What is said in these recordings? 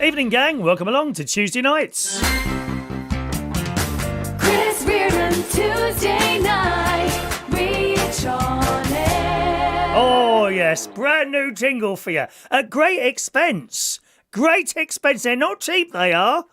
Evening, gang. Welcome along to Tuesday nights. Chris Reardon, Tuesday night, reach on air. Oh, yes. Brand new jingle for you. At great expense. Great expense. They're not cheap, they are.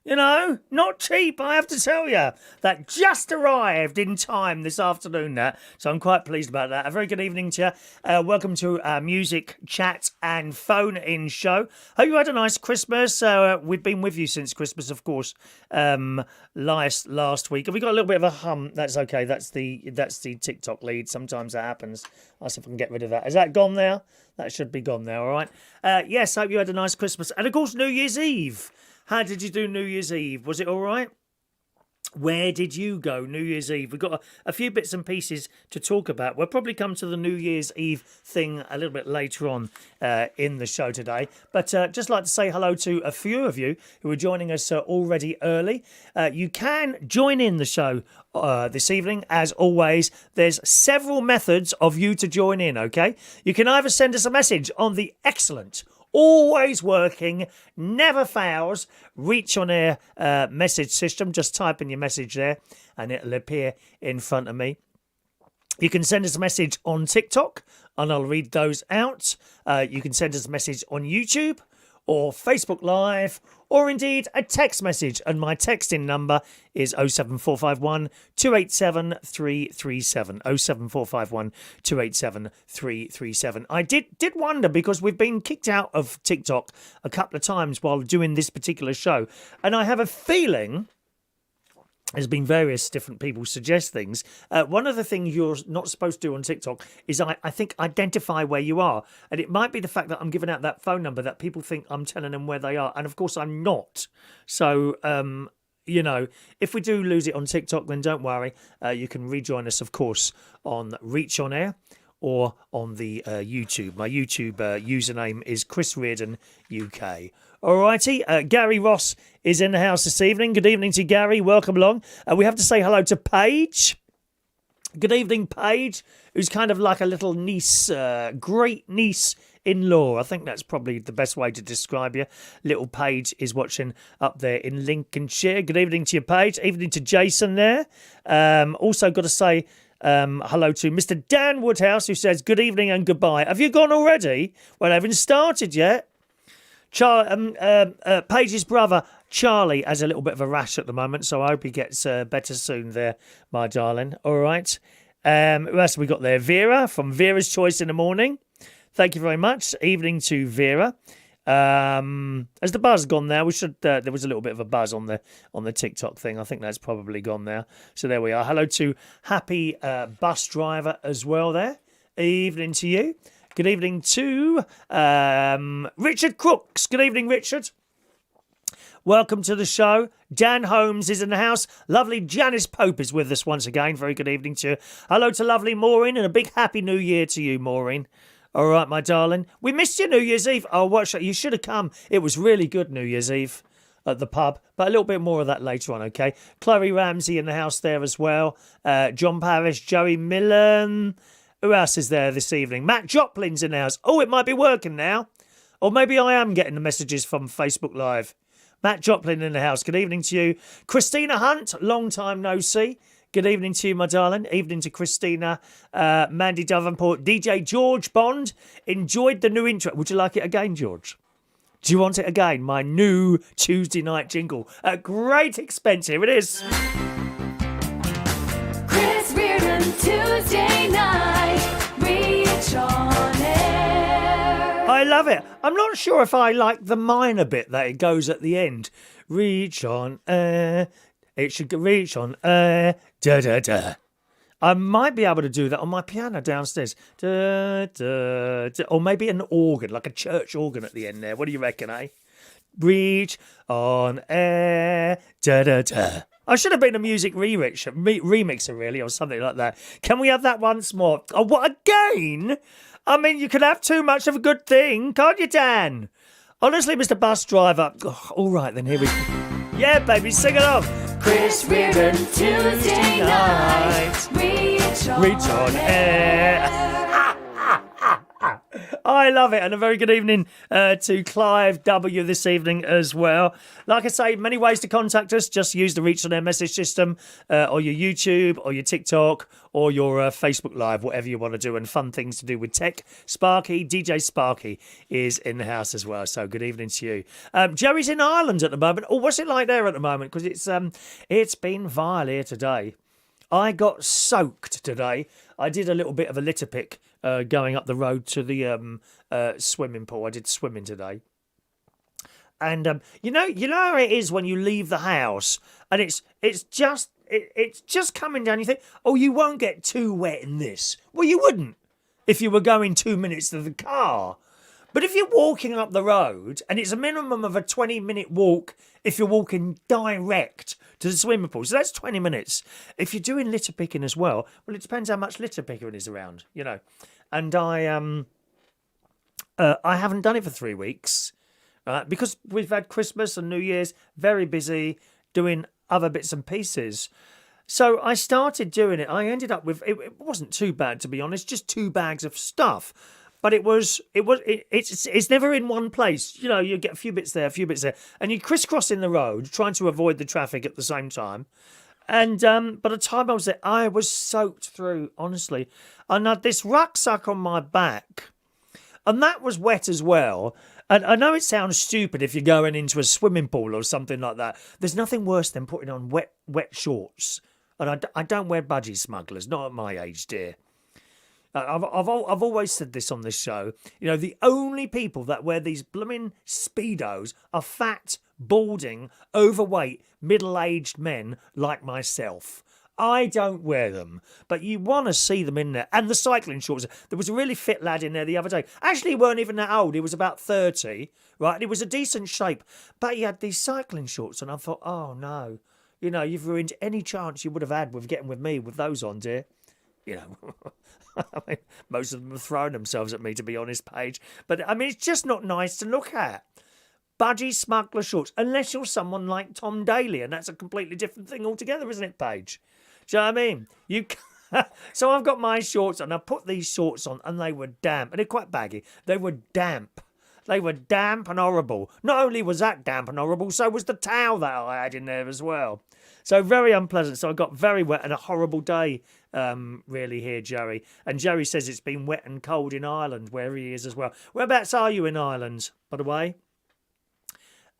You know, not cheap, I have to tell you. That just arrived in time this afternoon, that. So I'm quite pleased about that. A very good evening to you. Welcome to our music, chat and phone-in show. Hope you had a nice Christmas. We've been with you since Christmas, of course, last week. Have we got a little bit of a hum? That's okay. That's the Tik Tok lead. Sometimes that happens. I'll see if I can get rid of that. Is that gone now? That should be gone now, all right? Yes, hope you had a nice Christmas. And, of course, New Year's Eve. How did you do New Year's Eve? Was it all right? Where did you go New Year's Eve? We've got a few bits and pieces to talk about. We'll probably come to the New Year's Eve thing a little bit later on in the show today. But just like to say hello to a few of you who are joining us already early. You can join in the show this evening. As always, there's several methods of you to join in, okay? You can either send us a message on the excellent, always working, never fails, reach on air message system. Just type in your message there and it'll appear in front of me. You can send us a message on TikTok and I'll read those out. You can send us a message on YouTube or Facebook Live, or indeed a text message. And my texting number is 07451 287 337. 07451 287 337. I did wonder, because we've been kicked out of TikTok a couple of times while doing this particular show. And I have a feeling, there's been various different people suggest things. One of the things you're not supposed to do on TikTok is, I think, identify where you are. And it might be the fact that I'm giving out that phone number that people think I'm telling them where they are. And, of course, I'm not. So, you know, if we do lose it on TikTok, then don't worry. You can rejoin us, of course, on Reach On Air or on the YouTube. My YouTube username is Chris Reardon UK. Alrighty, Gary Ross is in the house this evening. Good evening to Gary. Welcome along. We have to say hello to Paige. Good evening, Paige, who's kind of like a little niece, great niece-in-law. I think that's probably the best way to describe you. Little Paige is watching up there in Lincolnshire. Good evening to you, Paige. Evening to Jason there. Also got to say hello to Mr. Dan Woodhouse, who says good evening and goodbye. Have you gone already? Well, I haven't started yet. Paige's brother Charlie has a little bit of a rash at the moment, so I hope he gets better soon there, my darling. All right. Who else have we got there? Vera from Vera's Choice in the Morning. Thank you very much. Evening to Vera. Has the buzz gone now? We should. There was a little bit of a buzz on the TikTok thing. I think that's probably gone now. So there we are. Hello to Happy Bus Driver as well there. Evening to you. Good evening to Richard Crooks. Good evening, Richard. Welcome to the show. Dan Holmes is in the house. Lovely Janice Pope is with us once again. Very good evening to you. Hello to lovely Maureen, and a big happy new year to you, Maureen. All right, my darling. We missed you New Year's Eve. Oh, what? You should have come. It was really good New Year's Eve at the pub, but a little bit more of that later on, okay? Chloe Ramsey in the house there as well. John Parrish, Joey Millen. Who else is there this evening? Matt Joplin's in the house. Oh, it might be working now. Or maybe I am getting the messages from Facebook Live. Matt Joplin in the house. Good evening to you. Christina Hunt, long time no see. Good evening to you, my darling. Evening to Christina. Mandy Davenport. DJ George Bond. Enjoyed the new intro. Would you like it again, George? Do you want it again? My new Tuesday night jingle. At great expense. Here it is. Chris Reardon, Tuesday night, reach on air. I love it. I'm not sure if I like the minor bit that it goes at the end. Reach on air. It should reach on air. Da da da. I might be able to do that on my piano downstairs. Da, da, da. Or maybe an organ, like a church organ at the end there. What do you reckon, eh? Reach on air. Da da da. I should have been a music remixer, really, or something like that. Can we have that once more? Oh, what, again? I mean, you can have too much of a good thing, can't you, Dan? Honestly, Mr. Bus Driver. Oh, all right, then, here we go. Yeah, baby, sing it off. Chris Reardon, Tuesday night, reach on air. I love it. And a very good evening to Clive W this evening as well. Like I say, many ways to contact us. Just use the Reach on Air message system or your YouTube or your TikTok or your Facebook Live, whatever you want to do, and fun things to do with tech. Sparky, DJ Sparky, is in the house as well. So good evening to you. Jerry's in Ireland at the moment. Oh, what's it like there at the moment? Because it's been vile here today. I got soaked today. I did a little bit of a litter pick going up the road to the swimming pool. I did swimming today. And you know how it is when you leave the house and it's just coming down. You think, oh, you won't get too wet in this. Well, you wouldn't if you were going 2 minutes to the car. But if you're walking up the road, and it's a minimum of a 20-minute walk if you're walking direct to the swimming pool, so that's 20 minutes. If you're doing litter picking as well, it depends how much litter picking is around, you know. And I haven't done it for 3 weeks because we've had Christmas and New Year's, very busy doing other bits and pieces. So I started doing it. I ended up with, it wasn't too bad, to be honest, just 2 bags of stuff. But it's never in one place. You know, you get a few bits there, and you crisscrossing the road, trying to avoid the traffic at the same time. And by the time I was there, I was soaked through, honestly. And I had this rucksack on my back, and that was wet as well. And I know it sounds stupid if you're going into a swimming pool or something like that. There's nothing worse than putting on wet shorts. And I don't wear budgie smugglers, not at my age, dear. I've always said this on this show. You know, the only people that wear these blooming Speedos are fat, balding, overweight, middle-aged men like myself. I don't wear them, but you want to see them in there. And the cycling shorts. There was a really fit lad in there the other day. Actually, he weren't even that old. He was about 30, right? And he was a decent shape. But he had these cycling shorts, and I thought, oh, no. You know, you've ruined any chance you would have had with getting with me with those on, dear. You know, I mean, most of them have thrown themselves at me, to be honest, Paige. But, I mean, it's just not nice to look at. Budgie smuggler shorts, unless you're someone like Tom Daly, and that's a completely different thing altogether, isn't it, Paige? Do you know what I mean? So I've got my shorts on. I put these shorts on, and they were damp. And they're quite baggy. They were damp. They were damp and horrible. Not only was that damp and horrible, so was the towel that I had in there as well. So very unpleasant. So I got very wet and a horrible day, really, here, Jerry. And Jerry says it's been wet and cold in Ireland, where he is as well. Whereabouts are you in Ireland, by the way?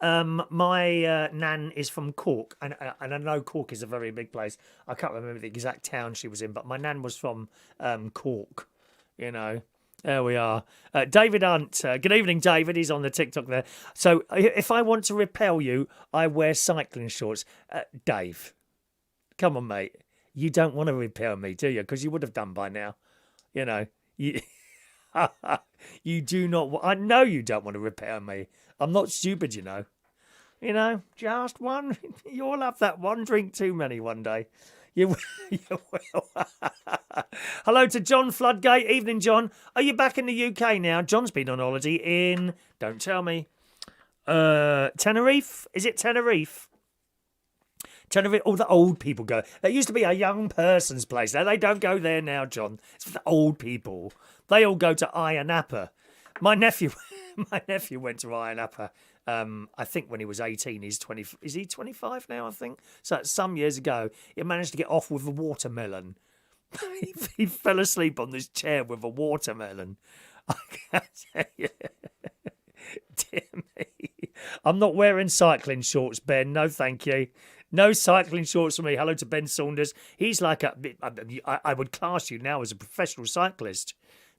My nan is from Cork, and I know Cork is a very big place. I can't remember the exact town she was in, but my nan was from Cork, you know. There we are. David Hunt. Good evening, David. He's on the TikTok there. So if I want to repel you, I wear cycling shorts. Dave, come on, mate. You don't want to repel me, do you? Because you would have done by now. You know, you do not. I know you don't want to repel me. I'm not stupid, you know. You know, just one. You'll have that one drink too many one day. You will. Hello to John Floodgate. Evening, John. Are you back in the UK now? John's been on holiday in, don't tell me, Tenerife? Is it Tenerife? Tenerife, all the old people go. That used to be a young person's place. Now, they don't go there now, John. It's for the old people. They all go to Ayia Napa. My nephew went to Ayia Napa. I think when he was 18, he's 20. Is he 25 now? I think so. Some years ago, he managed to get off with a watermelon. He fell asleep on this chair with a watermelon. I can't tell you. Dear me, I'm not wearing cycling shorts, Ben. No, thank you. No cycling shorts for me. Hello to Ben Saunders. He's like I would class you now as a professional cyclist.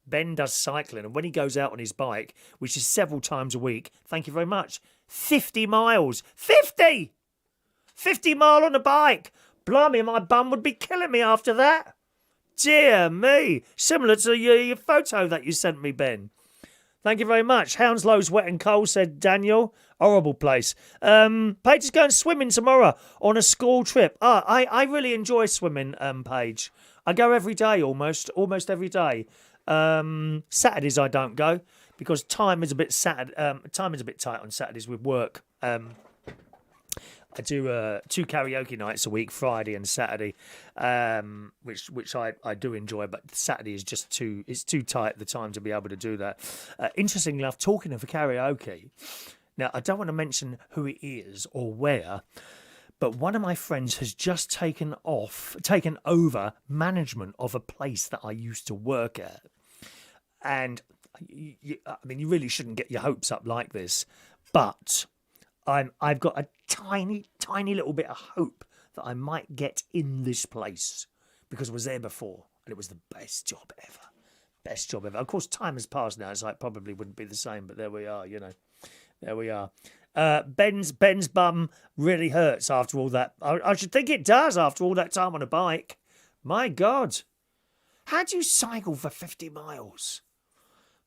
Ben does cycling, and when he goes out on his bike, which is several times a week, thank you very much, 50 miles. 50 mile on a bike. Blimey, my bum would be killing me after that. Dear me. Similar to your photo that you sent me, Ben. Thank you very much. Hounslow's wet and cold, said Daniel. Horrible place. Paige is going swimming tomorrow on a school trip. I really enjoy swimming, Paige. I go every day, almost every day. Saturdays I don't go because time is a bit tight on Saturdays with work. I do 2 karaoke nights a week, Friday and Saturday, which I do enjoy, but Saturday is just too tight the time to be able to do that. Interestingly enough, talking of karaoke, now I don't want to mention who it is or where, but one of my friends has just taken over management of a place that I used to work at, and I mean, you really shouldn't get your hopes up like this, but I've got a tiny little bit of hope that I might get in this place because I was there before and it was the best job ever. Best job ever. Of course, time has passed now, so it probably wouldn't be the same, but there we are, There we are. Ben's bum really hurts after all that. I should think it does after all that time on a bike. My God. How do you cycle for 50 miles?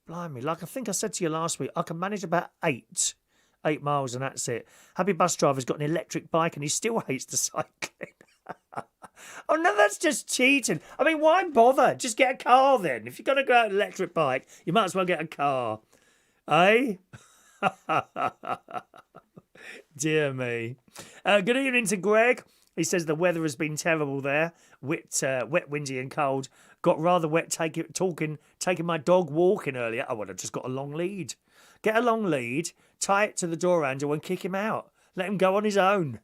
Blimey, like I think I said to you last week, I can manage about 8 miles and that's it. Happy Bus Driver's got an electric bike and he still hates the cycling. Oh no, that's just cheating. I mean, why bother? Just get a car then. If you're going to go out an electric bike, you might as well get a car. Eh? Dear me. Good evening to Greg. He says the weather has been terrible there. Wet, windy and cold. Got rather wet taking my dog walking earlier. Oh, well, I just got a long lead. Get a long lead, tie it to the door handle and kick him out. Let him go on his own.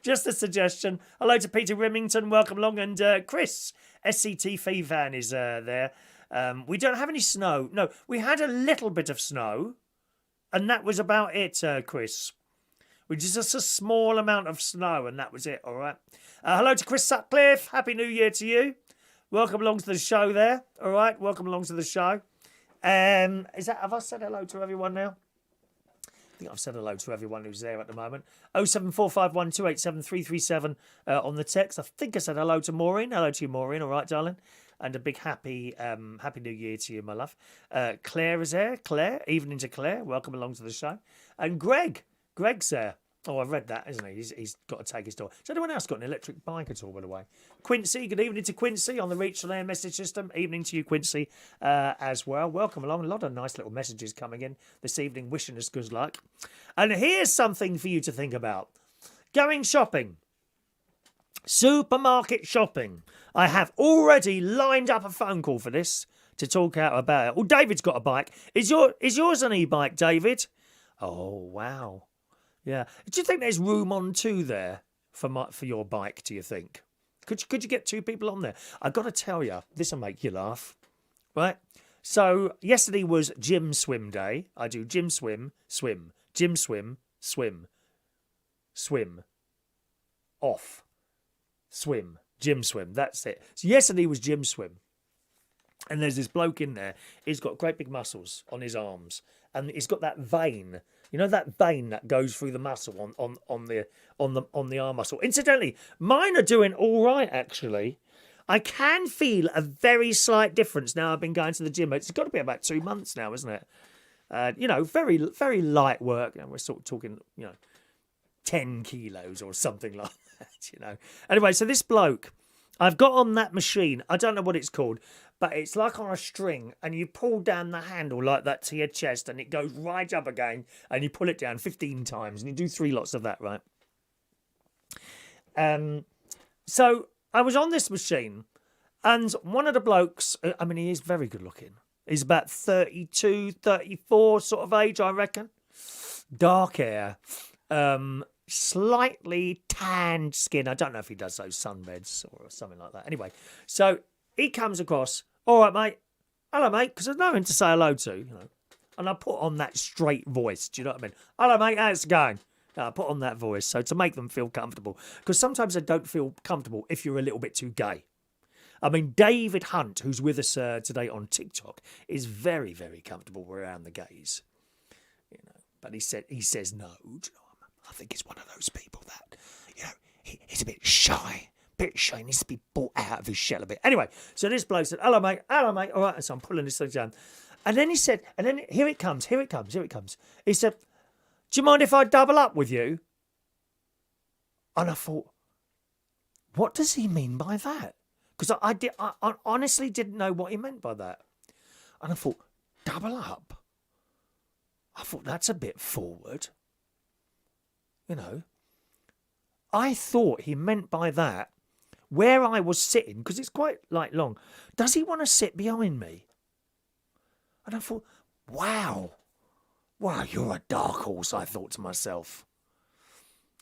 Just a suggestion. Hello to Peter Remington. Welcome along. And Chris, SCT Fee Van is there. We don't have any snow. No, we had a little bit of snow. And that was about it, Chris. Which is just a small amount of snow, and that was it, all right? Hello to Chris Sutcliffe. Happy New Year to you. Welcome along to the show there, all right? Welcome along to the show. Have I said hello to everyone now? I think I've said hello to everyone who's there at the moment. 07451287337 on the text. I think I said hello to Maureen. Hello to you, Maureen, all right, darling? And a big happy New Year to you, my love. Claire is there. Claire, evening to Claire. Welcome along to the show. And Greg's there. Oh, I've read that, isn't he? He's got to take his door. Has anyone else got an electric bike at all, by the way? Quincy, good evening to Quincy on the Reach Land message system. Evening to you, Quincy, as well. Welcome along. A lot of nice little messages coming in this evening, wishing us good luck. And here's something for you to think about. Going shopping. Supermarket shopping. I have already lined up a phone call for this to talk out about it. Oh, David's got a bike. Is yours an e-bike, David? Oh, wow. Yeah. Do you think there's room on 2 there for your bike, do you think? Could you get 2 people on there? I've got to tell you, this will make you laugh. Right? So, yesterday was gym swim day. I do gym swim, gym swim, swim, off, swim, gym swim. That's it. So, yesterday was gym swim. And there's this bloke in there. He's got great big muscles on his arms. And he's got that vein. You know that vein that goes through the muscle on the arm muscle. Incidentally, mine are doing all right, actually. I can feel a very slight difference now I've been going to the gym. It's got to be about 2 months now, isn't it? Very, very light work. And we're sort of talking, 10 kilos or something like that, Anyway, so this bloke, I've got on that machine. I don't know what it's called, but it's like on a string, and you pull down the handle like that to your chest, and it goes right up again, and you pull it down 15 times, and you do 3 lots of that, right? So I was on this machine, and one of the blokes, I mean, he is very good looking. He's about 32, 34 sort of age, I reckon. Dark hair, slightly tanned skin. I don't know if he does those sunbeds or something like that. Anyway, so he comes across, all right, mate. Hello, mate, because there's no one to say hello to, And I put on that straight voice. Do you know what I mean? Hello, mate, how's it going? I put on that voice, so to make them feel comfortable. Because sometimes they don't feel comfortable if you're a little bit too gay. I mean, David Hunt, who's with us today on TikTok, is very, very comfortable around the gays. But he says no. Do you know, I think he's one of those people that, he's a bit shy. He needs to be brought out of his shell a bit. Anyway, so this bloke said, hello, mate. All right, so I'm pulling this thing down. And then he said, here it comes. He said, do you mind if I double up with you? And I thought, what does he mean by that? Because I honestly didn't know what he meant by that. And I thought, double up? I thought, that's a bit forward. you know. I thought he meant by that where I was sitting, because it's quite like long. Does he want to sit behind me? And I thought, wow, you're a dark horse, I thought to myself.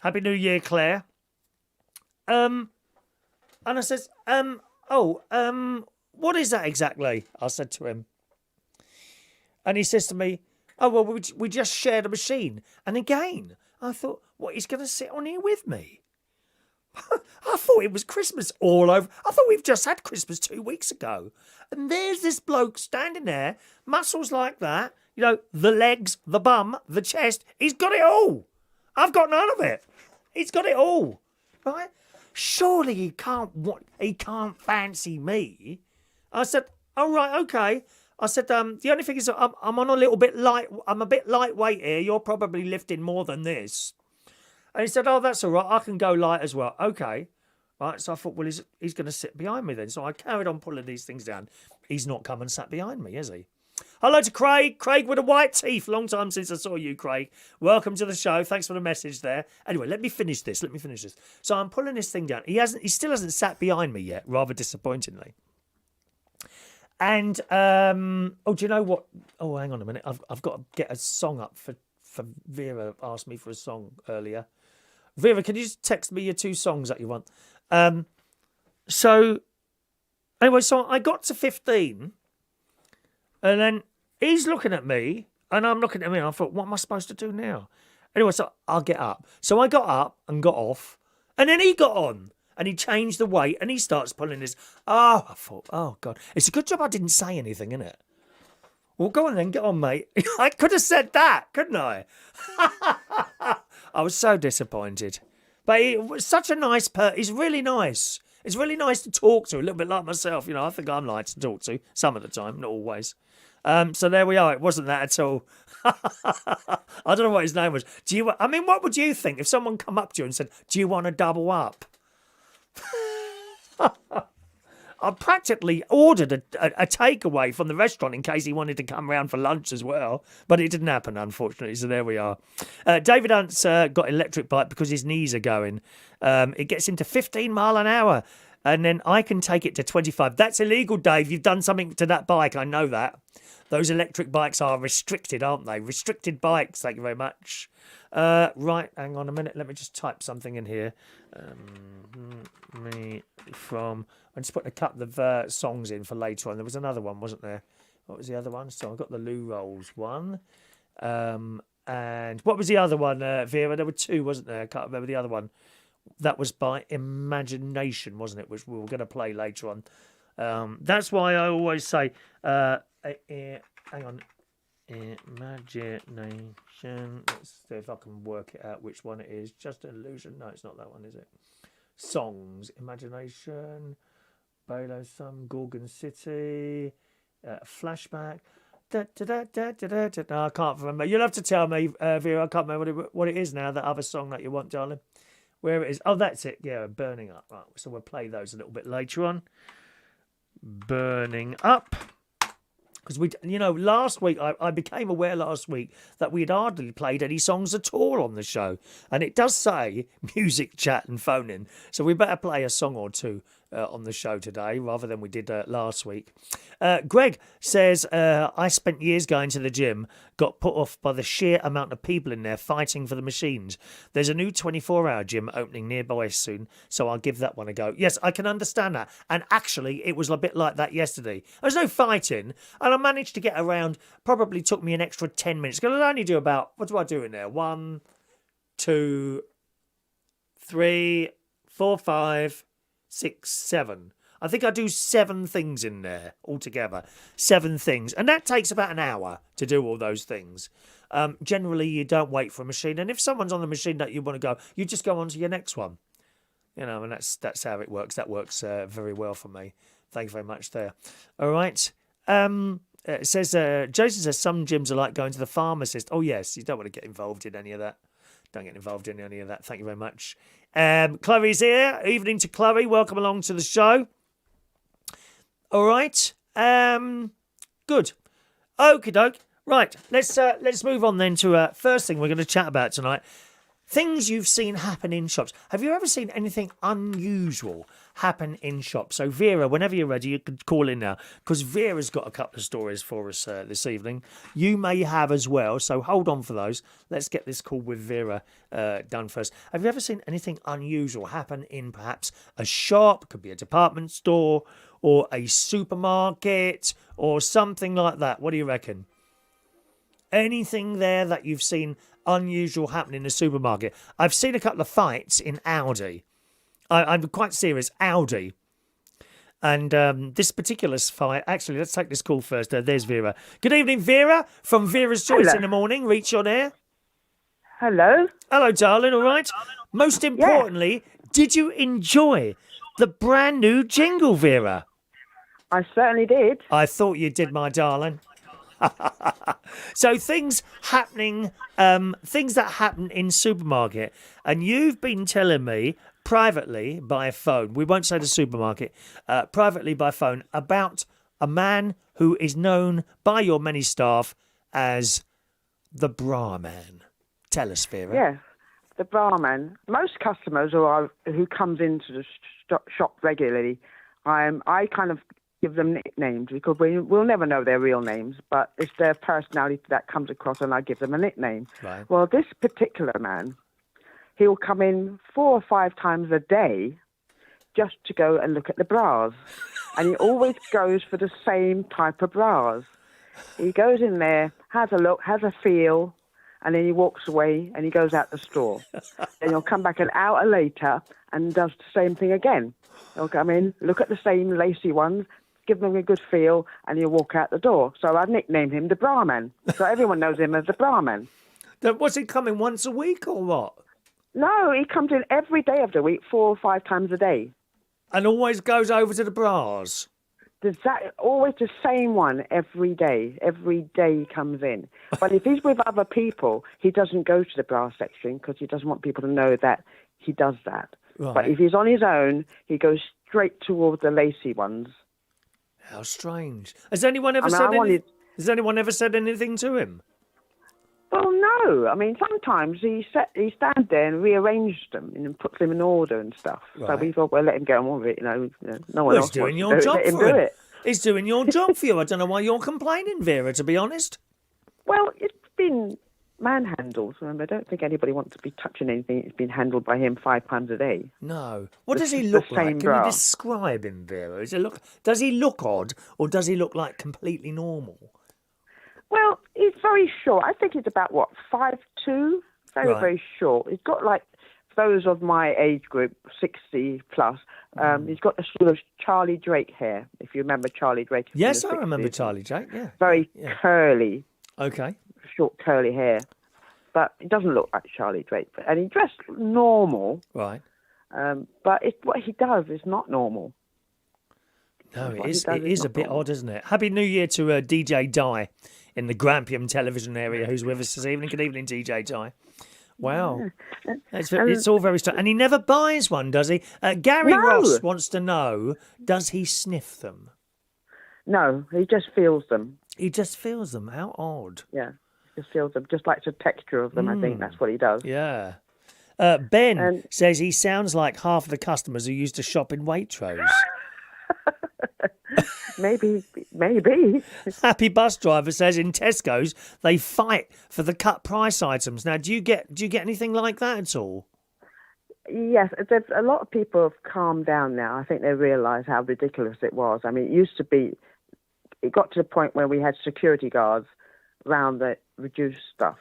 Happy New Year, Claire. And I says, what is that exactly? I said to him. And he says to me, oh, well, we just shared a machine. And again, I thought, what, he's going to sit on here with me? I thought it was Christmas all over. I thought we've just had Christmas 2 weeks ago. And there's this bloke standing there, muscles like that, you know, the legs, the bum, the chest. He's got it all. I've got none of it. He's got it all. Right? Surely he can't fancy me. I said, all right, okay. I said, the only thing is I'm on a little bit light. I'm a bit lightweight here. You're probably lifting more than this. And he said, oh, that's all right. I can go light as well. Okay. Right. So I thought, well, he's going to sit behind me then. So I carried on pulling these things down. He's not come and sat behind me, has he? Hello to Craig. Craig with the white teeth. Long time since I saw you, Craig. Welcome to the show. Thanks for the message there. Anyway, let me finish this. So I'm pulling this thing down. He still hasn't sat behind me yet, rather disappointingly. And, do you know what? Oh, hang on a minute. I've got to get a song up for Vera. Asked me for a song earlier. Vera, can you just text me your 2 songs that you want? So I got to 15, and then he's looking at me, and I'm looking at him, and I thought, what am I supposed to do now? Anyway, so I'll get up. So I got up and got off, and then he got on, and he changed the weight, and he starts pulling his... Oh, I thought, oh, God. It's a good job I didn't say anything, isn't it? Well, go on then, get on, mate. I could have said that, couldn't I? I was so disappointed. But he was such a nice he's really nice. It's really nice to talk to, a little bit like myself. You know, I think I'm nice to talk to, some of the time, not always. So there we are. It wasn't that at all. I don't know what his name was. What would you think if someone come up to you and said, do you want to double up? I practically ordered a takeaway from the restaurant in case he wanted to come round for lunch as well. But it didn't happen, unfortunately, so there we are. David Hunt's got electric bike because his knees are going. It gets him to 15 mile an hour, and then I can take it to 25. That's illegal, Dave. You've done something to that bike, I know that. Those electric bikes are restricted, aren't they? Restricted bikes, thank you very much. Right, hang on a minute. Let me just type something in here. I'm just putting a couple of songs in for later on. There was another one, wasn't there? What was the other one? So I've got the Lou Rolls one. And what was the other one, Vera? There were 2, wasn't there? I can't remember the other one. That was by Imagination, wasn't it? Which we were going to play later on. That's why I always say, hang on. Imagination. Let's see if I can work it out which one it is. Just an Illusion. No, it's not that one, is it? Songs. Imagination. Balo Sum. Gorgon City. Flashback. No, I can't remember. You'll have to tell me, Vera. I can't remember what it is now. That other song that you want, darling. Where it is. Oh, that's it. Yeah, Burning Up. Right. So we'll play those a little bit later on. Burning Up. Because last week, I became aware last week that we had hardly played any songs at all on the show. And it does say music, chat and phone in. So we better play a song or 2 on the show today rather than we did last week. Greg says, I spent years going to the gym, got put off by the sheer amount of people in there fighting for the machines. There's a new 24-hour gym opening nearby soon, so I'll give that one a go. Yes, I can understand that. And actually, it was a bit like that yesterday. There was no fighting, and I managed to get around. Probably took me an extra 10 minutes, because I only do about, what do I do in there? 1, 2, 3, 4, 5, 6, 7. I think I do 7 things in there altogether. 7 things. And that takes about an hour to do all those things. Generally, you don't wait for a machine. And if someone's on the machine that you want to go, you just go on to your next one. And that's how it works. That works very well for me. Thank you very much there. All right. It says, Jason says some gyms are like going to the pharmacist. Oh, yes. You don't want to get involved in any of that. Don't get involved in any of that. Thank you very much. Chloe's here. Evening to Chloe. Welcome along to the show. All right. Good. Okie doke. Right. Let's move on then to first thing we're going to chat about tonight. things you've seen happen in shops. Have you ever seen anything unusual happen in shops? So, Vera, whenever you're ready, you can call in now, because Vera's got a couple of stories for us this evening. You may have as well, so hold on for those. Let's get this call with Vera done first. Have you ever seen anything unusual happen in perhaps a shop? Could be a department store or a supermarket or something like that. What do you reckon? Anything there that you've seen unusual happen in a supermarket? I've seen a couple of fights in Aldi. I'm quite serious, Aldi. And this particular fight, actually, let's take this call first. There's Vera. Good evening, Vera, from Vera's Choice Hello. in the Morning. Reach on air. Hello. Hello, darling, all right? Most importantly, did you enjoy the brand new jingle, Vera? I certainly did. I thought you did, my darling. So things that happen in supermarket, and you've been telling me privately by phone, we won't say the supermarket, privately by phone, about a man who is known by your many staff as the bra man. Tell us, Vera. Yes, the barman. Most customers who comes into the shop regularly, I kind of give them nicknames because we'll never know their real names, but it's their personality that comes across, and I give them a nickname. Right. Well, this particular man, he'll come in 4 or 5 times a day just to go and look at the bras, and he always goes for the same type of bras. He goes in there, has a look, has a feel, and then he walks away and he goes out the store. Then he'll come back an hour later and does the same thing again. He'll come in, look at the same lacy ones, give them a good feel, and he'll walk out the door. So I've nicknamed him the bra man. So everyone knows him as the bra man. Was he coming once a week or what? No, he comes in every day of the week, 4 or 5 times a day. And always goes over to the bras? Always the same one every day. Every day he comes in. But if he's with other people, he doesn't go to the bra section because he doesn't want people to know that he does that. Right. But if he's on his own, he goes straight towards the lacy ones. How strange. Has anyone ever Has anyone ever said anything to him? Well, no. I mean, sometimes he stands there and rearranges them and puts them in order and stuff. So Right. we thought, well, let him get on with it. No one else He's doing wants your to job let him for do him. it. He's doing your job for you. I don't know why you're complaining, Vera, to be honest. Well, it's been manhandled. Remember, I don't think anybody wants to be touching anything. It's been handled by him 5 times a day. No. What does he The look same like? Can bra. you describe him, Vera? Does he look odd, or does he look like completely normal? Well, he's very short. I think he's about, 5'2"? Very, Right. very short. He's got, like, those of my age group, 60 plus. He's got the sort of Charlie Drake hair, if you remember Charlie Drake. from Yes, the I remember 60s. Charlie Jake, yeah. Very Yeah. curly, Okay. short curly hair. But he doesn't look like Charlie Drake. And he dressed normal, Right. but what he does is not normal. No, What it he is, does it is is a not bit normal. odd, isn't it? Happy New Year to DJ Di in the Grampian television area who's with us this evening. Good evening, DJ Di. Wow. It's all very strange. And he never buys one, does he? Gary No. Ross wants to know, does he sniff them? No, he just feels them. He just feels them. How odd. Yeah, he just feels them. Just likes the texture of them, I think. That's what he does. Yeah. Ben And- says he sounds like half of the customers who used to shop in Waitrose. Maybe. Happy Bus Driver says in Tesco's they fight for the cut price items. Now, do you get anything like that at all? Yes, there's a lot of people have calmed down now. I think they realise how ridiculous it was. I mean, it used to be, it got to the point where we had security guards around the reduced stuff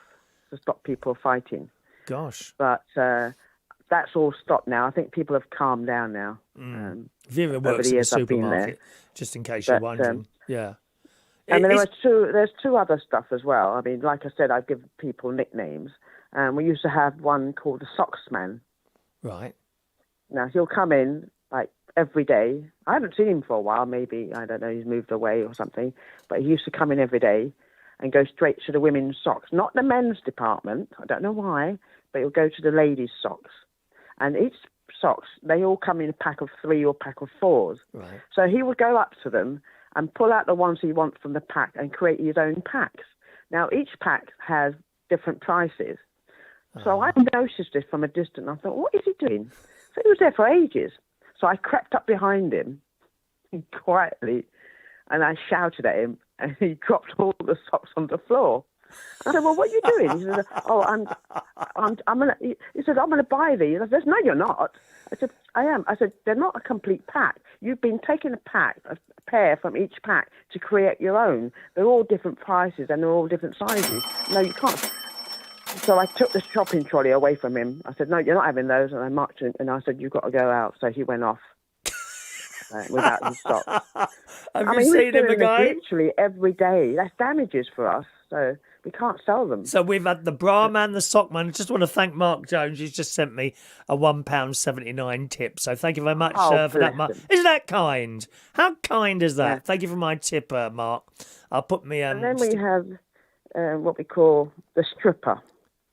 to stop people fighting. Gosh. But that's all stopped now. I think people have calmed down now. Vera over works the in the years I've been there. supermarket, just in case you're But, wondering. Yeah. And It's- there's two other stuff as well. I mean, like I said, I give people nicknames. We used to have one called the Socks Man. Right. Now, he'll come in, like, every day. I haven't seen him for a while. Maybe, I don't know, he's moved away or something. But he used to come in every day and go straight to the women's socks. Not the men's department. I don't know why, but he'll go to the ladies' socks. And each socks, they all come in a pack of 3 or pack of 4s. Right. So he would go up to them and pull out the ones he wants from the pack and create his own packs. Now, each pack has different prices. So I noticed this from a distance. I thought, what is he doing? So he was there for ages. So I crept up behind him quietly, and I shouted at him, and he dropped all the socks on the floor. I said, well, what are you doing? He said, oh, I'm gonna. He said, I'm gonna buy these. I said, no, you're not. I said, I am. I said, they're not a complete pack. You've been taking a pair from each pack to create your own. They're all different prices and they're all different sizes. No, you can't. So I took the shopping trolley away from him. I said, no, you're not having those. And I marched in, and I said, you've got to go out. So he went off without his socks. Have you seen him again? Literally every day. That's damages for us. So we can't sell them. So we've had the bra man, the sock man. I just want to thank Mark Jones. He's just sent me a £1.79 tip. So thank you very much for that, Mark. Isn't that kind? How kind is that? Yeah. Thank you for my tip, Mark. I'll put me... and then we have what we call the stripper.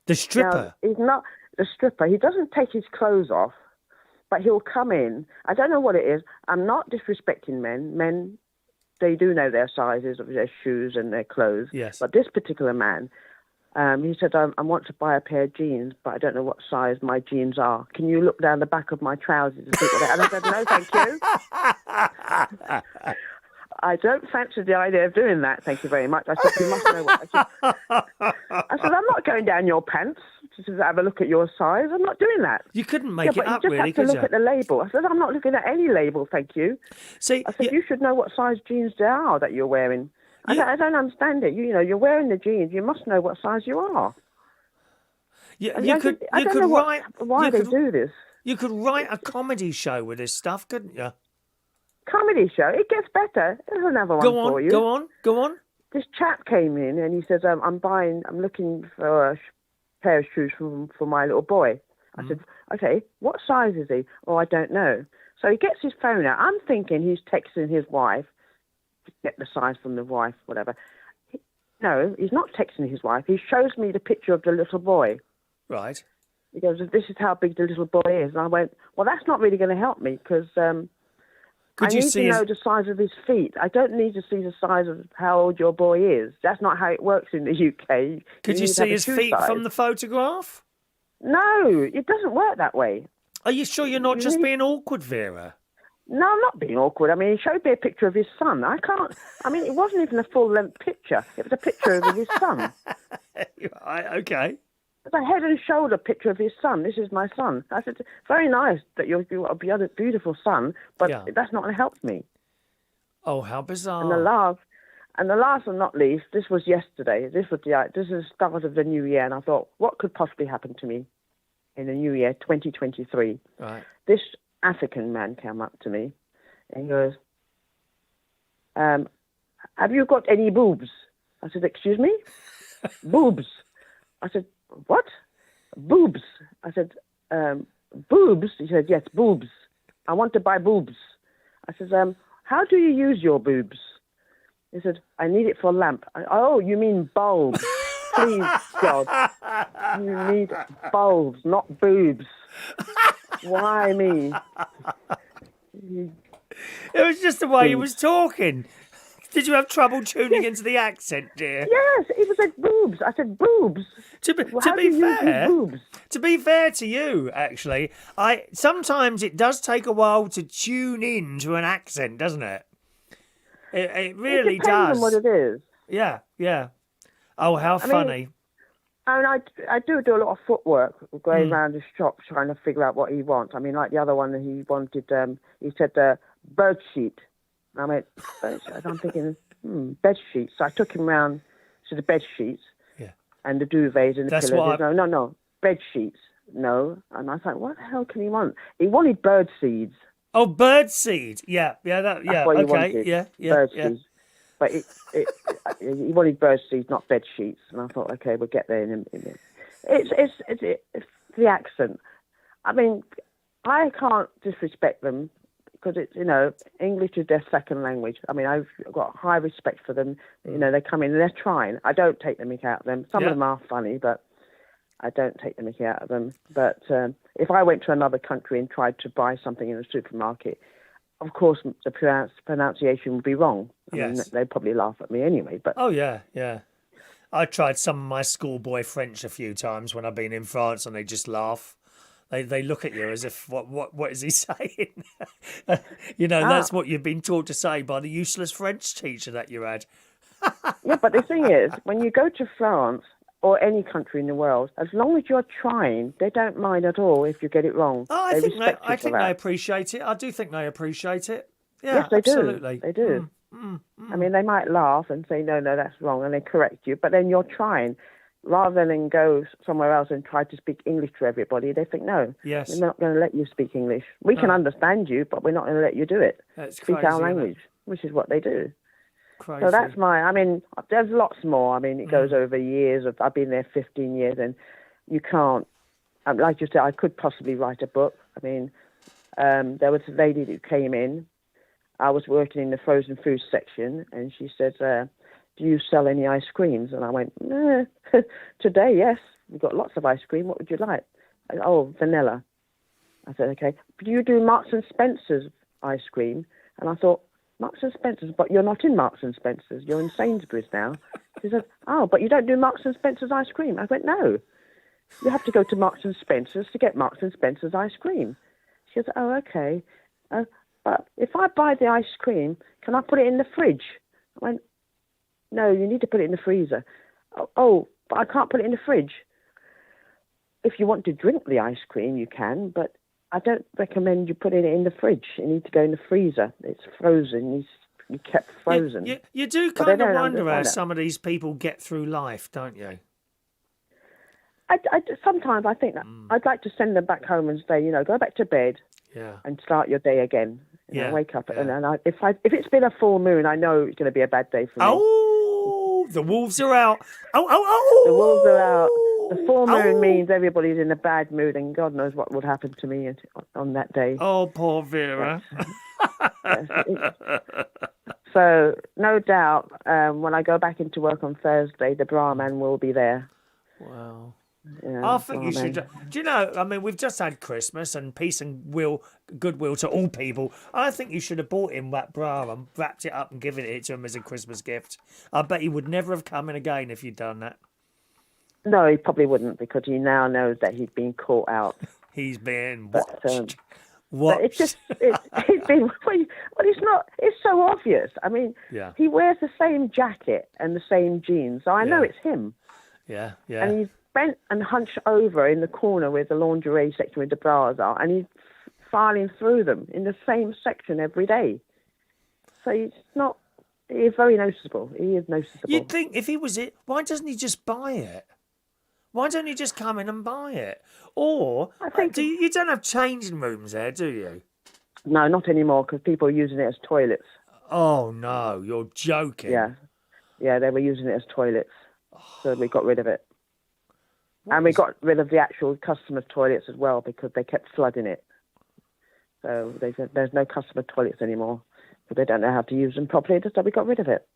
The stripper? Now, he's not the stripper. He doesn't take his clothes off, but he'll come in. I don't know what it is. I'm not disrespecting men. Men, they do know their sizes of their shoes and their clothes. Yes. But this particular man, he said, I want to buy a pair of jeans, but I don't know what size my jeans are. Can you look down the back of my trousers and see what they are? And I said, no, thank you. I don't fancy the idea of doing that, thank you very much. I said, you must know what... I said, I'm not going down your pants to have a look at your size. I'm not doing that. You couldn't make it up, really, could you? You just have to look at the label. I said, I'm not looking at any label, thank you. See, I said, you should know what size jeans they are that you're wearing. I don't understand it. You know, you're wearing the jeans. You must know what size you are. Yeah, I don't know why they do this. You could write a comedy show with this stuff, couldn't you? Comedy show? It gets better. There's another one for you. Go on. This chap came in and he says, I'm looking for a pair of shoes for my little boy. I said, okay, what size is he? Oh, I don't know. So he gets his phone out. I'm thinking he's texting his wife to get the size from the wife, whatever. No, he's not texting his wife. He shows me the picture of the little boy. Right. He goes, this is how big the little boy is. And I went, well, that's not really going to help me because I need to know the size of his feet. I don't need to see the size of how old your boy is. That's not how it works in the UK. Could you see his feet from the photograph? No, it doesn't work that way. Are you sure you're not just being awkward, Vera? No, I'm not being awkward. I mean, he showed me a picture of his son. It wasn't even a full-length picture. It was a picture of his son. Right, okay. It's a head and shoulder picture of his son. This is my son. I said, very nice that you've got a beautiful son, but that's not going to help me. Oh, how bizarre. And the last and not least, this was yesterday. This is the start of the new year, and I thought, what could possibly happen to me in the new year, 2023? Right. This African man came up to me, and he goes, have you got any boobs? I said, excuse me? Boobs. I said, what? Boobs. I said, boobs? He said, yes, boobs. I want to buy boobs. I said, how do you use your boobs? He said, I need it for a lamp. Oh, you mean bulbs. Please, God. You need bulbs, not boobs. Why me? It was just the way he was talking. Did you have trouble tuning into the accent, dear? Yes, it was like boobs. I said boobs. To be fair to you, actually, sometimes it does take a while to tune in to an accent, doesn't it? It really does. It depends on what it is. Yeah. Oh, how funny. I do a lot of footwork, going around the shop trying to figure out what he wants. I mean, like the other one that he wanted, he said bird sheet. I went, I'm thinking, bed sheets. So I took him round to the bed sheets and the duvets and the pillows. No, bed sheets. No. And I thought, what the hell can he want? He wanted bird seeds. Oh, bird seed. Yeah. That's what he okay. Wanted. Yeah. Bird seeds. But he wanted bird seeds, not bed sheets. And I thought, okay, we'll get there in a minute. It's the accent. I mean, I can't disrespect them because it's, English is their second language. I mean, I've got high respect for them. They come in and they're trying. I don't take the mick out of them. Some of them are funny, but I don't take the mick out of them. But if I went to another country and tried to buy something in a supermarket, of course, the pronunciation would be wrong. I mean, they'd probably laugh at me anyway. But oh yeah. I tried some of my schoolboy French a few times when I've been in France, and they just laugh. They look at you as if what is he saying? That's what you've been taught to say by the useless French teacher that you had. Yeah, but the thing is, when you go to France or any country in the world, as long as you're trying, they don't mind at all if you get it wrong. Oh, They I think respect you for they that. appreciate it. I do think they appreciate it. Yeah, Yes, they absolutely. do. They do. I mean, they might laugh and say, no, that's wrong, and they correct you, but then you're trying. Rather than go somewhere else and try to speak English to everybody, they think, no, Yes. we're not going to let you speak English. We can understand you, but we're not going to let you do it. That's Speak crazy, our isn't it? language, which is what they do. Crazy. So that's I mean, there's lots more. I mean, it goes over years. I've been there 15 years, and you can't, like you said, I could possibly write a book. I mean, there was a lady who came in. I was working in the frozen food section, and she said, do you sell any ice creams? And I went, today, yes. We've got lots of ice cream. What would you like? Oh, vanilla. I said, okay. Do you do Marks and Spencer's ice cream? And I thought, Marks and Spencer's, but you're not in Marks and Spencer's. You're in Sainsbury's now. She said, oh, but you don't do Marks and Spencer's ice cream. I went, no. You have to go to Marks and Spencer's to get Marks and Spencer's ice cream. She said, oh, okay. But if I buy the ice cream, can I put it in the fridge? I went, no, you need to put it in the freezer. Oh, but I can't put it in the fridge. If you want to drink the ice cream, you can, but I don't recommend you putting it in the fridge. You need to go in the freezer. It's frozen. You kept frozen. You do But kind they of don't wonder how understand that. some of these people get through life, don't you? Sometimes I think that I'd like to send them back home and say, go back to bed Yeah. and start your day again. Yeah, Wake up. yeah. And if it's been a full moon, I know it's going to be a bad day for me. Oh, the wolves are out. Oh. The wolves are out. The full moon means everybody's in a bad mood, and God knows what would happen to me on that day. Oh, poor Vera. So, no doubt, when I go back into work on Thursday, the bra man will be there. Wow. Yeah, I think you should. Do you know? I mean, we've just had Christmas and peace and goodwill to all people. I think you should have bought him that bra and wrapped it up and given it to him as a Christmas gift. I bet he would never have come in again if you'd done that. No, he probably wouldn't, because he now knows that he's been caught out. He's been But, watched. But it's just, it's been, well, it's not, it's so obvious. I mean, Yeah. he wears the same jacket and the same jeans, so I know Yeah. it's him. Yeah. And he's bent and hunched over in the corner where the lingerie section with the bras are, and he's filing through them in the same section every day. So he's very noticeable. He is noticeable. You'd think if he was it, why doesn't he just buy it? Why don't you just come in and buy it? Or I think- you don't have changing rooms there, do you? No, not anymore, because people are using it as toilets. Oh no, you're joking. Yeah, they were using it as toilets, so we got rid of it. And we got rid of the actual customers' toilets as well, because they kept flooding it. So they said there's no customer toilets anymore, because they don't know how to use them properly, so we got rid of it.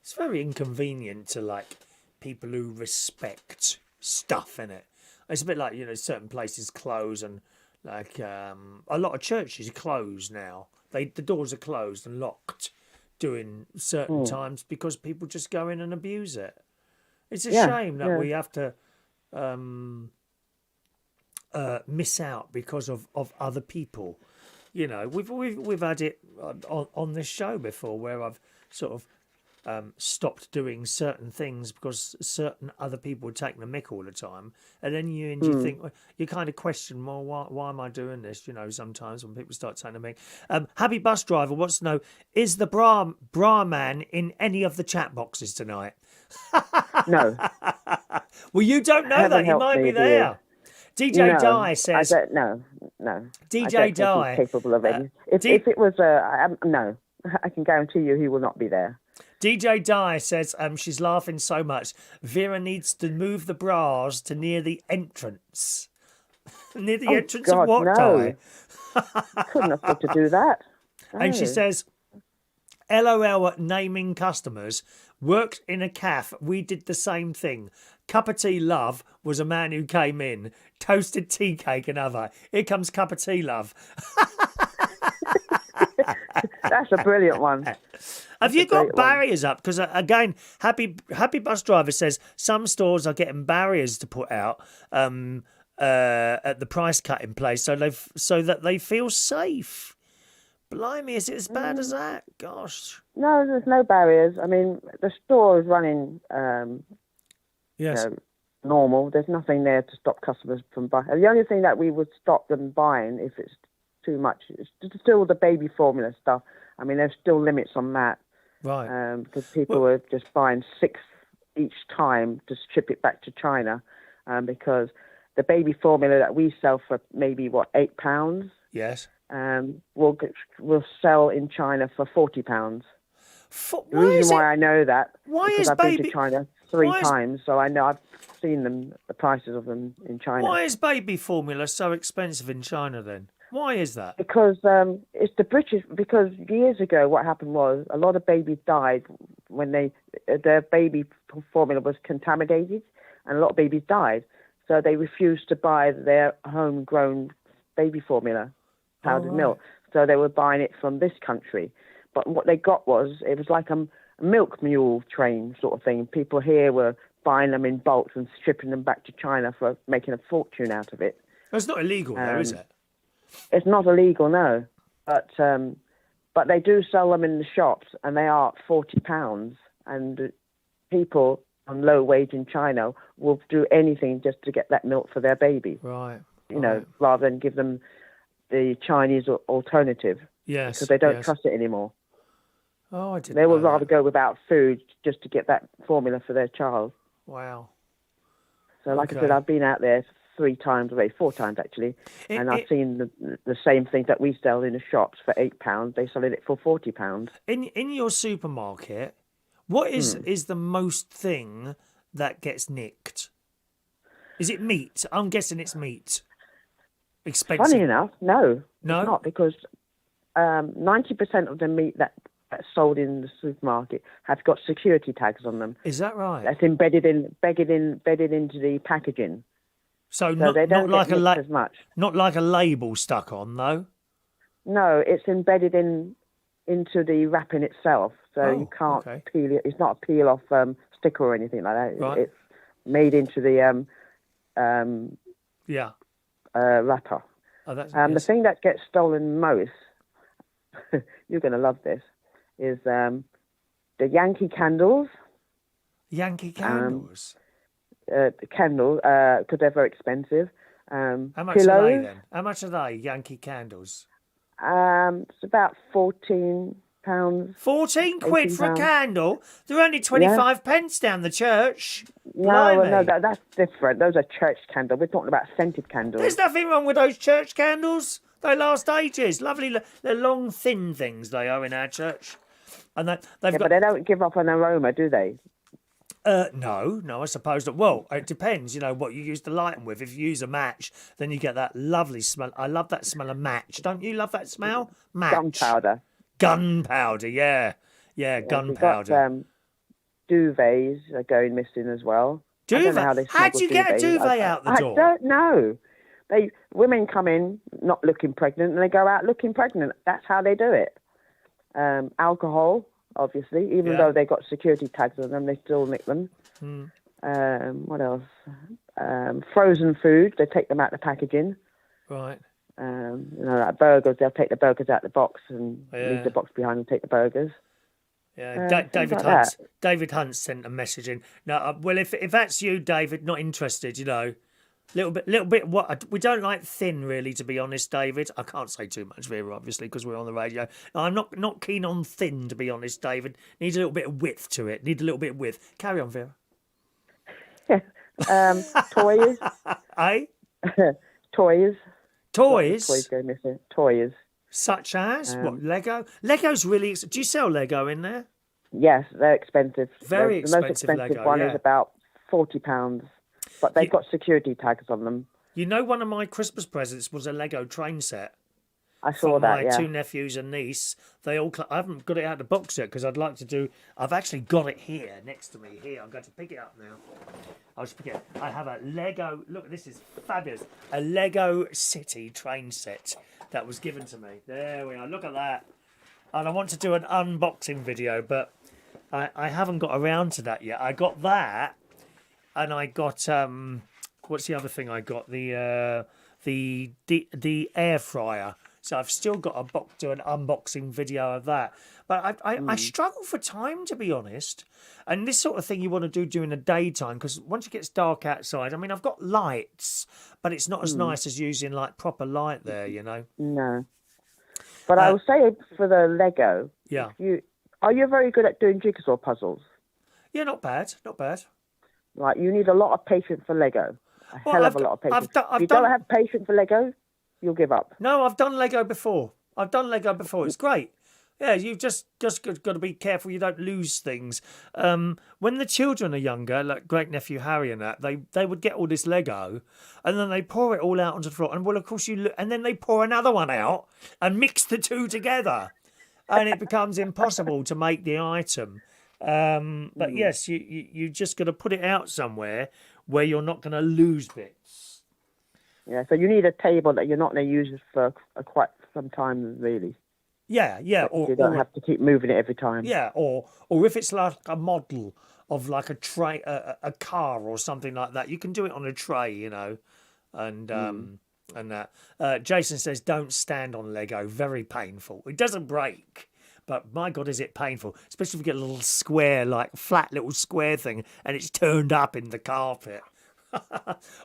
It's very inconvenient to like people who respect stuff in it. It's a bit like, certain places close, and like a lot of churches are closed now. The doors are closed and locked during certain times because people just go in and abuse it. It's a shame that we have to miss out because of other people. We've had it on this show before where I've sort of stopped doing certain things because certain other people would take the mick all the time, and then you think, you kind of question, well, why am I doing this? Sometimes when people start taking the mick. Happy Bus Driver wants to know, is the bra man in any of the chat boxes tonight? No. Well, you don't know that. You might be there. DJ Di says... I don't know. No. DJ I don't Di... think he's capable of it. If it was... no. I can guarantee you he will not be there. DJ Di says she's laughing so much. Vera needs to move the bras to near the entrance. Near the entrance God, of what, no. Di? I couldn't afford to do that. And she No. says, LOL at naming customers. Worked in a cafe. We did the same thing. Cup of tea love was a man who came in. Toasted tea cake another. Here comes cup of tea love. That's a brilliant one. Have you a great got one. barriers up? Because again, happy bus driver says some stores are getting barriers to put out at the price cut in place, so that they feel safe. Blimey, is it as bad as that? Gosh. No, there's no barriers. I mean, the store is running, Yes. you know, normal. There's nothing there to stop customers from buying. The only thing that we would stop them buying if it's too much is still the baby formula stuff. I mean, there's still limits on that. Right. Because people were just buying 6 each time to ship it back to China, because the baby formula that we sell for maybe £8, Yes. will sell in China for £40. The Why reason is why it? I know that Why because is I've been baby? to China three why is- times, so I know I've seen the prices of them in China. Why is baby formula so expensive in China then? Why is that? Because it's the British. Because years ago, what happened was a lot of babies died when their baby formula was contaminated, and a lot of babies died. So they refused to buy their homegrown baby formula, powdered right. milk. So they were buying it from this country. But what they got was it was like a milk mule train sort of thing. People here were buying them in bulk and shipping them back to China for making a fortune out of it. It's not illegal though, is it? It's not illegal, no, but they do sell them in the shops, and they are £40. And people on low wage in China will do anything just to get that milk for their baby. Right. You know, rather than give them the Chinese alternative, Yes. because they don't yes. trust it anymore. Oh, I didn't. They would know rather that. go without food just to get that formula for their child. Wow. So, like I Okay. said, I've been out there 4 times actually, and I've seen the same thing that we sell in the shops for £8. They sell it for £40. In your supermarket, what is the most thing that gets nicked? Is it meat? I'm guessing it's meat. Expensive. Funny enough, no, No? it's not, because 90% of the meat that's sold in the supermarket have got security tags on them. Is that right? That's embedded into the packaging, So so they don't not like get a nicked as much. not like a label stuck on though. No, it's embedded into the wrapping itself, so Oh, you can't okay. peel it. It's not a peel off sticker or anything like that. Right. It's made into the Yeah. wrapper. Oh, that's The yes. thing that gets stolen most, you're going to love this, is the Yankee candles. Yankee candles. The candle, because they're very expensive. How much are they Pillows. then? How much are they? Yankee candles. It's about £14. 14 quid for a £18. candle. They're only 25 pence down the church. No, Blimey. that's different. Those are church candles. We're talking about scented candles. There's nothing wrong with those church candles. They last ages. Lovely. They're long, thin things they are in our church. And they've Yeah, got... but they don't give off an aroma, do they? No, I suppose not. Well, it depends, what you use to light them with. If you use a match, then you get that lovely smell. I love that smell of match. Don't you love that smell? Match. Gunpowder. Gunpowder, yeah. Yeah, We've gunpowder. got duvets are going missing as well. I don't know how they How'd you get a smuggle duvet duvets. out the I door? don't know. Women come in not looking pregnant, and they go out looking pregnant. That's how they do it. Alcohol, obviously, even Yeah. though they got security tags on them, they still nick them. Hmm. What else? Frozen food, they take them out the packaging. Right. Like burgers, they'll take the burgers out the box and Yeah. leave the box behind and take the burgers. Yeah, things David like Hunt. that. David Hunt sent a message in. No, well, if that's you, David, not interested. Little bit. What we don't like thin, really, to be honest, David. I can't say too much, Vera, obviously, because we're on the radio. No, I'm not keen on thin, to be honest, David. Needs a little bit of width to it. Need a little bit of width. Carry on, Vera. Toys, Eh? toys. Toys, Toys go missing. Toys. such as what? Lego. Lego's really. Do you sell Lego in there? Yes, they're expensive. Very The most expensive expensive Lego, one yeah. is about £40, but they've got security tags on them. One of my Christmas presents was a Lego train set. I saw For that. my Yeah. 2 nephews and niece. They all. I haven't got it out of the box yet because I'd like to do. I've actually got it here next to me. Here, I'm going to pick it up now. I'll just pick it up. I have a Lego. Look, this is fabulous. A Lego City train set that was given to me. There we are. Look at that. and I want to do an unboxing video, but I haven't got around to that yet. I got that, and I got what's the other thing I got? The air fryer. So I've still got to do an unboxing video of that. But I struggle for time, to be honest. And this sort of thing you want to do during the daytime, because once it gets dark outside, I mean, I've got lights, but it's not as nice as using like proper light there, you know. No. But I will say for the Lego, Yeah. Are you very good at doing jigsaw puzzles? Yeah, not bad, not bad. Like, you need a lot of patience for Lego. Hell of a lot of patience. If you don't have patience for Lego, you'll give up. No, I've done Lego before. It's great. Yeah, you've just got to be careful you don't lose things. When the children are younger, like great nephew Harry and that, they would get all this Lego, and then they pour it all out onto the floor. And well, of course and then they pour another one out and mix the two together, and it becomes impossible to make the item. But yes, you just got to put it out somewhere where you're not going to lose bits. Yeah, so you need a table that you're not going to use for quite some time, really. Yeah. Or you don't have to keep moving it every time. Yeah, or if it's like a model of like a tray, a car or something like that, you can do it on a tray, you know, and that. Jason says, don't stand on Lego. Very painful. It doesn't break. But my God, is it painful? Especially if you get a little square, like flat little square thing, and it's turned up in the carpet.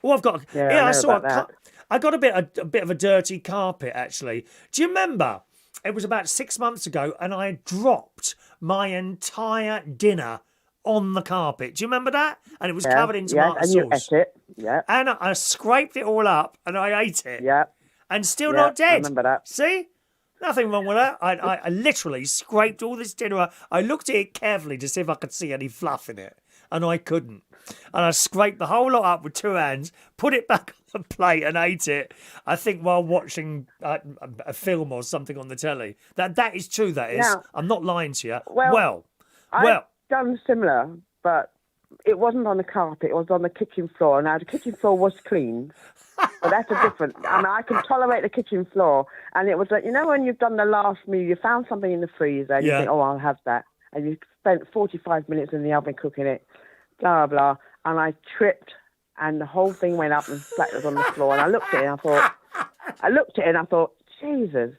Oh, I've got. Yeah, I saw. I got a bit of a dirty carpet actually. Do you remember? It was about 6 months ago, and I dropped my entire dinner on the carpet. Do you remember that? And it was covered in tomato sauce. And you ate it. Yeah. And I scraped it all up, and I ate it. Yeah. And still not dead. I remember that. See? Nothing wrong with that. I literally scraped all this dinner up. I looked at it carefully to see if I could see any fluff in it, and I couldn't. And I scraped the whole lot up with 2 hands, put it back on the plate and ate it, I think, while watching a film or something on the telly. That is true, that is. Now, I'm not lying to you. Well, I've done similar, but it wasn't on the carpet. It was on the kitchen floor. Now, the kitchen floor was clean. But that's a different. I mean, I can tolerate the kitchen floor, and it was like, you know, when you've done the last meal, you found something in the freezer, and you think, oh, I'll have that, and you spent 45 minutes in the oven cooking it, blah blah, and I tripped, and the whole thing went up and splattered on the floor, and I looked at it, and I thought, Jesus,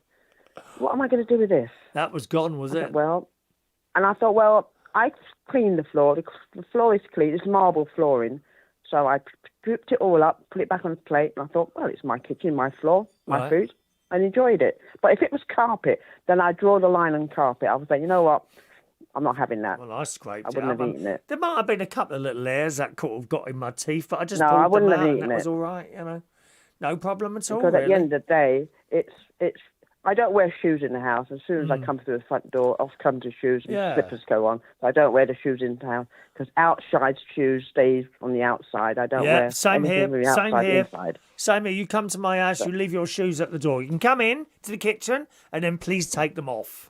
what am I going to do with this? That was gone, was it? I thought, I cleaned the floor. The floor is clean. It's marble flooring. So I stripped it all up, put it back on the plate, and I thought, well, it's my kitchen, my floor, my food, and enjoyed it. But if it was carpet, then I'd draw the line on carpet. I would say, you know what, I'm not having that. Well, I scraped it. I wouldn't have eaten it. There might have been a couple of little hairs that could have got in my teeth, but I just I pulled wouldn't them have out, eaten and that it. was all right, you know. No problem at all, Because at really. the end of the day, it's. I don't wear shoes in the house. As soon as I come through the front door, off come the shoes and slippers go on. So I don't wear the shoes in the house because outside shoes stays on the outside. I don't wear same anything here. from the outside inside. Same here. You come to my house, you leave your shoes at the door. You can come in to the kitchen and then please take them off.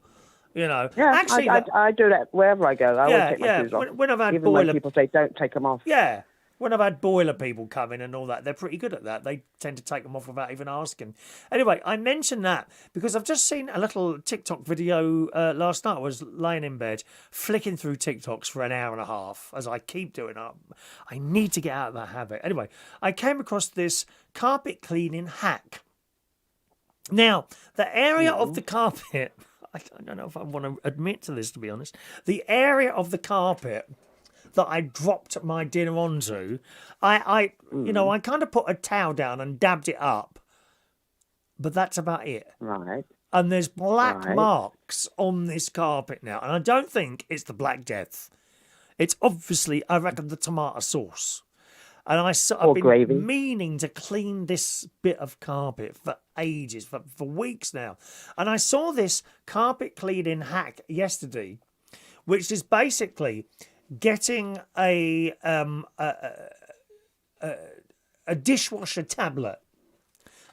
You know. Yeah, actually, I do that wherever I go. I always take my shoes off. When I've had even when people say don't take them off. Yeah. When I've had boiler people come in and all that, they're pretty good at that. They tend to take them off without even asking. Anyway, I mentioned that because I've just seen a little TikTok video last night. I was laying in bed, flicking through TikToks for an hour and a half, as I keep doing. I need to get out of that habit. Anyway, I came across this carpet cleaning hack. Now, the area of the carpet, I don't know if I want to admit to this, to be honest. The area of the carpet that I dropped my dinner onto, I kind of put a towel down and dabbed it up, but that's about it. Right. And there's black marks on this carpet now, and I don't think it's the Black Death. It's obviously, I reckon, the tomato sauce. And I've been meaning to clean this bit of carpet for ages, for weeks now. And I saw this carpet cleaning hack yesterday, which is basically getting a dishwasher tablet,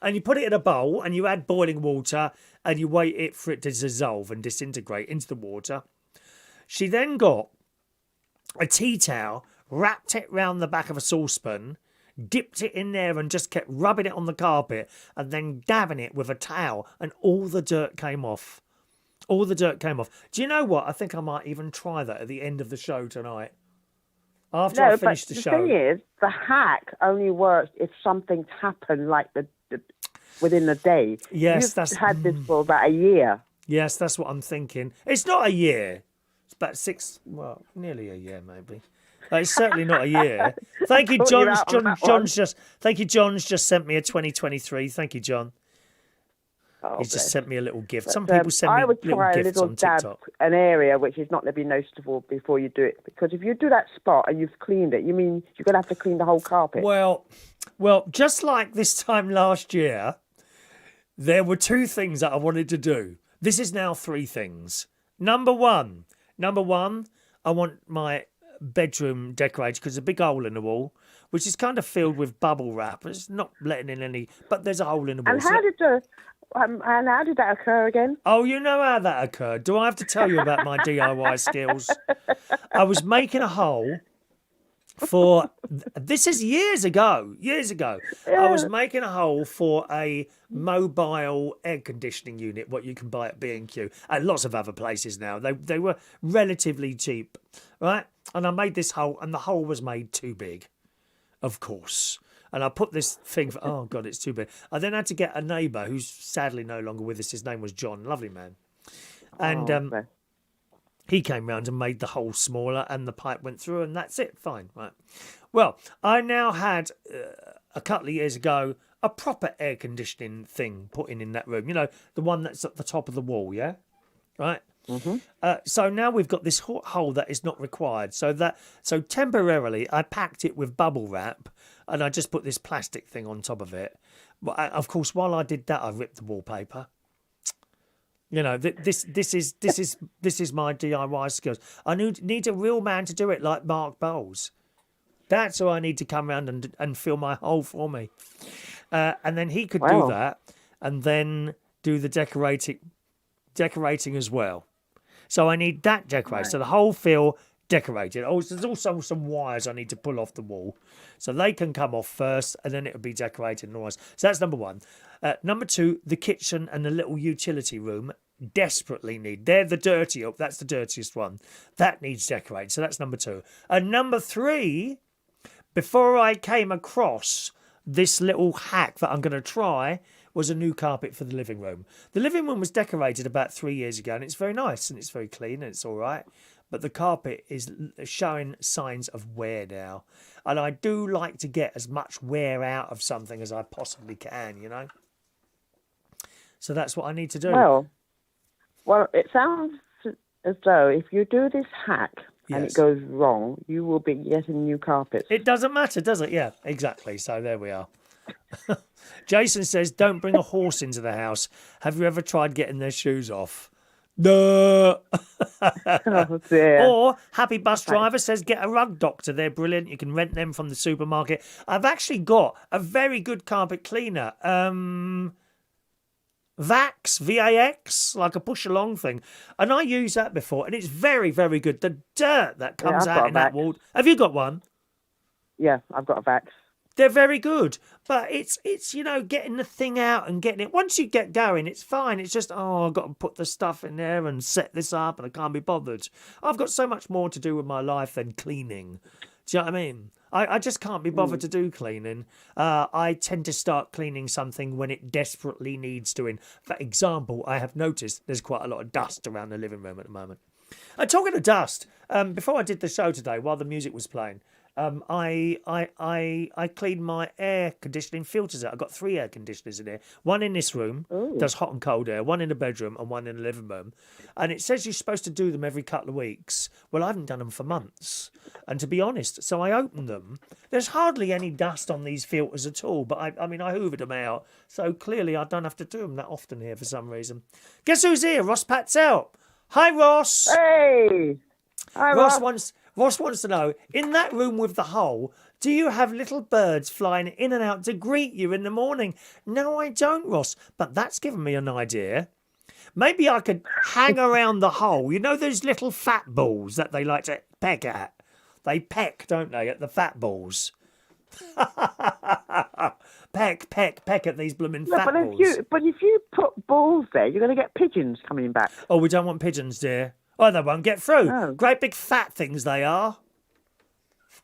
and you put it in a bowl and you add boiling water and you wait for it to dissolve and disintegrate into the water. She then got a tea towel, wrapped it round the back of a saucepan, dipped it in there and just kept rubbing it on the carpet and then dabbing it with a towel, and all the dirt came off. All the dirt came off. Do you know what? I think I might even try that at the end of the show tonight. After I finish the show. The thing is, the hack only works if something's happened like within the day. Yes, You've had this for about a year. Yes, that's what I'm thinking. It's not a year. It's about nearly a year maybe. It's certainly not a year. Thank you, John. Thank you, John's just sent me a 2023. Thank you, John. Oh, He's just sent me a little gift. Some But, people send me I would little try a gifts little on dab TikTok. an area which is not going to be noticeable before you do it. Because if you do that spot and you've cleaned it, you mean you're going to have to clean the whole carpet. Well, just like this time last year, there were 2 things that I wanted to do. This is now 3 things. Number one, I want my bedroom decorated because there's a big hole in the wall, which is kind of filled with bubble wrap. It's not letting in any, but there's a hole in the wall. And how did that occur again? Oh, you know how that occurred. Do I have to tell you about my DIY skills? I was making a hole for, this is years ago. I was making a hole for a mobile air conditioning unit, what you can buy at B&Q and lots of other places now. They were relatively cheap, right? And I made this hole, and the hole was made too big, of course. And I put this thing for, oh God, it's too big. I then had to get a neighbour who's sadly no longer with us. His name was John, lovely man. And he came round and made the hole smaller, and the pipe went through, and that's it. Fine, right. Well, I now had, a couple of years ago, a proper air conditioning thing put in that room. You know, the one that's at the top of the wall, yeah? Right? Mm-hmm. So now we've got this hole that is not required. So temporarily I packed it with bubble wrap, and I just put this plastic thing on top of it. But of course, while I did that, I ripped the wallpaper. You know, this is my DIY skills. I need a real man to do it, like Mark Bowles. That's who I need to come round and fill my hole for me. And then he could do that, and then do the decorating as well. So I need that decorated. Right. So the whole fill decorated. Oh, there's also some wires I need to pull off the wall. So they can come off first, and then it'll be decorated and all that. So that's number one. Number 2, the kitchen and the little utility room desperately need. That's the dirtiest one. That needs decorated. So that's number 2. And number 3, before I came across this little hack that I'm going to try, was a new carpet for the living room. The living room was decorated about 3 years ago, and it's very nice and it's very clean and it's all right. But the carpet is showing signs of wear now. And I do like to get as much wear out of something as I possibly can, you know? So that's what I need to do. Well, it sounds as though if you do this hack and it goes wrong, you will be getting new carpets. It doesn't matter, does it? Yeah, exactly. So there we are. Jason says, don't bring a horse into the house. Have you ever tried getting their shoes off? No. Oh, dear. Or Happy Bus Driver says, get a rug doctor. They're brilliant. You can rent them from the supermarket. I've actually got a very good carpet cleaner. VAX, like a push along thing. And I used that before, and it's very, very good. The dirt that comes out in that wall. Have you got one? Yeah, I've got a VAX. They're very good, but it's you know, getting the thing out and getting it. Once you get going, it's fine. It's just, I've got to put the stuff in there and set this up, and I can't be bothered. I've got so much more to do with my life than cleaning. Do you know what I mean? I just can't be bothered to do cleaning. I tend to start cleaning something when it desperately needs doing. For example, I have noticed there's quite a lot of dust around the living room at the moment. Talking of dust, before I did the show today, while the music was playing, I cleaned my air conditioning filters out. I've got 3 air conditioners in here. One in this room, does hot and cold air. One in the bedroom and one in the living room. And it says you're supposed to do them every couple of weeks. Well, I haven't done them for months. And to be honest, so I opened them. There's hardly any dust on these filters at all. But I hoovered them out. So clearly I don't have to do them that often here for some reason. Guess who's here? Ross Patzell. Hi, Ross. Hey. Hi, Ross. Ross wants to know, in that room with the hole, do you have little birds flying in and out to greet you in the morning? No, I don't, Ross, but that's given me an idea. Maybe I could hang around the hole. You know those little fat balls that they like to peck at? They peck, don't they, at the fat balls? peck at these blooming Yeah, fat balls. but if you put balls there, you're going to get pigeons coming back. Oh, we don't want pigeons, dear. Oh, they won't get through. No. Great big fat things they are.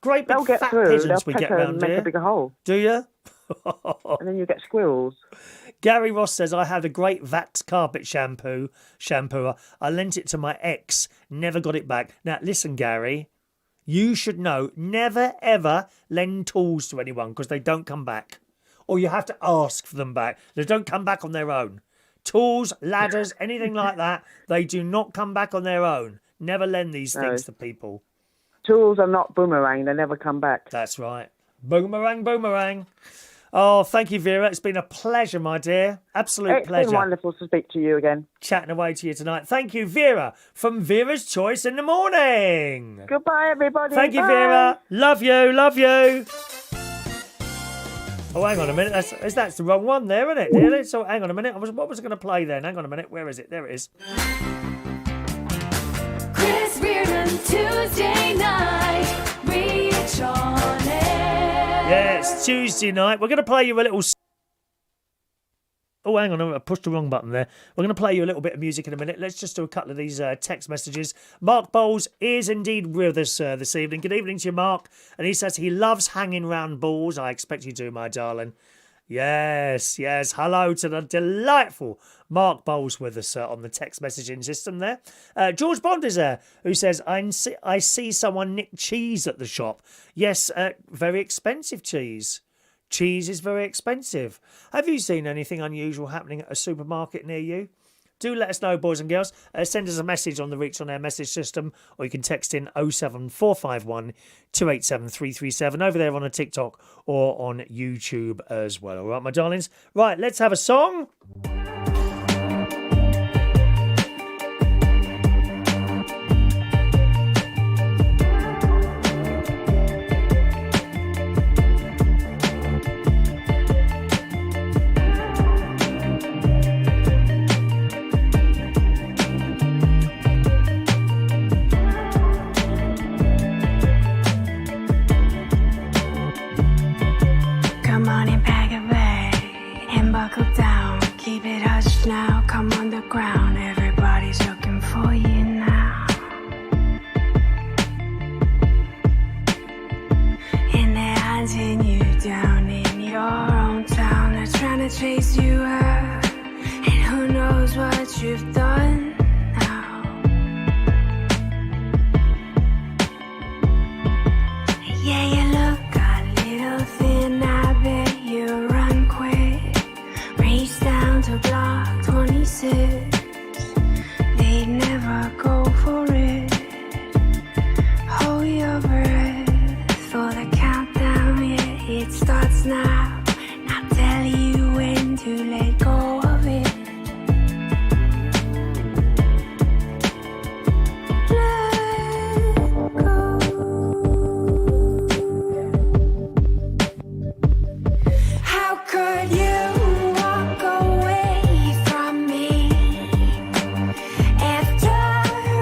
Great big They'll get fat through. pigeons They'll we peck get and round make here. a bigger hole, Do you? and then you get squirrels. Gary Ross says, I had a great Vax carpet shampooer. I lent it to my ex. Never got it back. Now, listen, Gary, you should know, never, ever lend tools to anyone because they don't come back. Or you have to ask for them back. They don't come back on their own. Tools, ladders, anything like that, they do not come back on their own. Never lend these things to people. Tools are not boomerang. They never come back. That's right. Boomerang, boomerang. Oh, thank you, Vera. It's been a pleasure, my dear. Absolute pleasure. It's been wonderful to speak to you again. Chatting away to you tonight. Thank you, Vera, from Vera's Choice in the Morning. Goodbye, everybody. Thank you, Bye. Vera. Love you, love you. Oh, hang on a minute. That's the wrong one there, isn't it? Really? So hang on a minute. What was I going to play then? Hang on a minute. Where is it? There it is. Chris Reardon, Tuesday night, reach on air. Yeah, it's Tuesday night. We're going to play you a little... Oh, hang on, I pushed the wrong button there. We're going to play you a little bit of music in a minute. Let's just do a couple of these text messages. Mark Bowles is indeed with us this evening. Good evening to you, Mark. And he says he loves hanging round balls. I expect you do, my darling. Yes. Hello to the delightful Mark Bowles with us on the text messaging system there. George Bond is there, who says, I see someone nick cheese at the shop. Yes, very expensive cheese. Cheese is very expensive. Have you seen anything unusual happening at a supermarket near you? Do let us know, boys and girls. Send us a message on the Reach on Air message system, or you can text in 07451 287 337 over there on a TikTok or on YouTube as well. All right, my darlings. Right, let's have a song. Come on and pack a bag and buckle down. Keep it hushed now, come on the ground. Everybody's looking for you now. And they're hunting you down in your own town. They're trying to chase you out, and who knows what you've done now. Yeah, you look a little thin, I bet you run quick. Reach down to block 26. They'd never go for it. Hold your breath for the countdown, yeah, it starts now. I'll tell you when to let go of it. Let go. How could you walk away from me after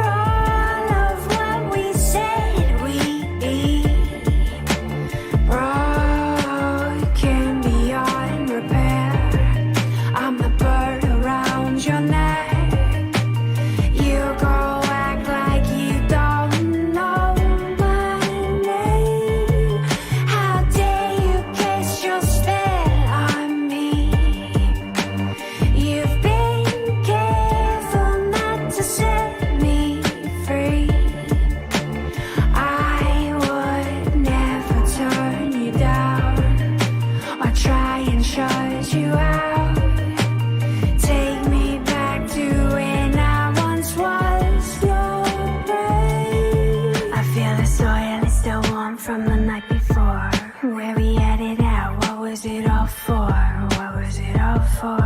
all of what we said we'd be? Broken beyond repair. I'm the bird around your neck. You go act like you don't know my name. How dare you cast your spell on me? You've been careful not to set me free. I would never turn you down or try and shut you out. Take me back to when I once was your prey. I feel the soil is still warm from the night before. Where we had it out, what was it all for? What was it all for?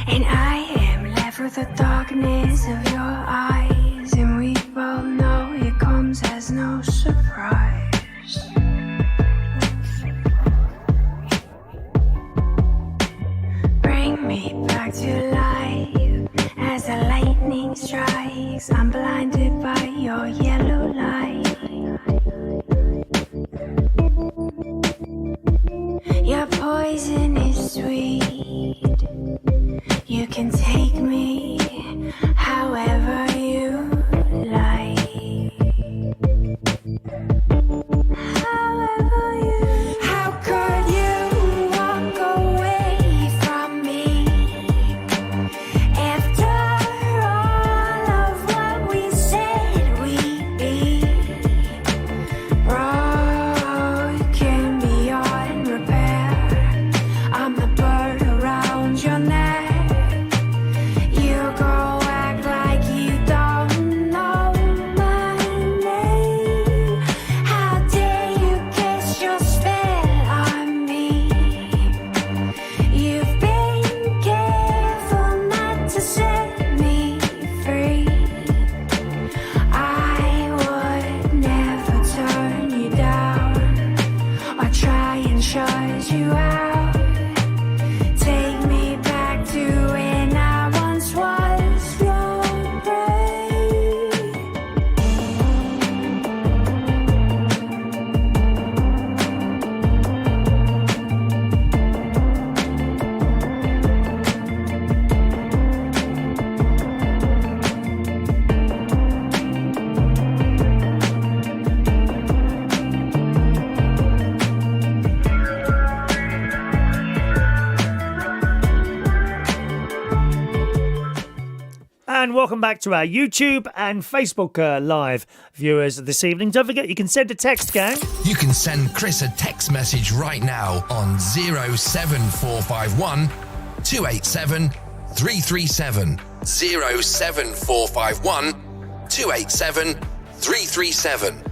And I am left with the darkness of your eyes, and we both know it comes as no surprise. Bring me back to life as the lightning strikes. I'm blinded by your yellow light. And welcome back to our YouTube and Facebook live viewers this evening. Don't forget, you can send a text, gang. You can send Chris a text message right now on 07451 287 337. 07451 287 337.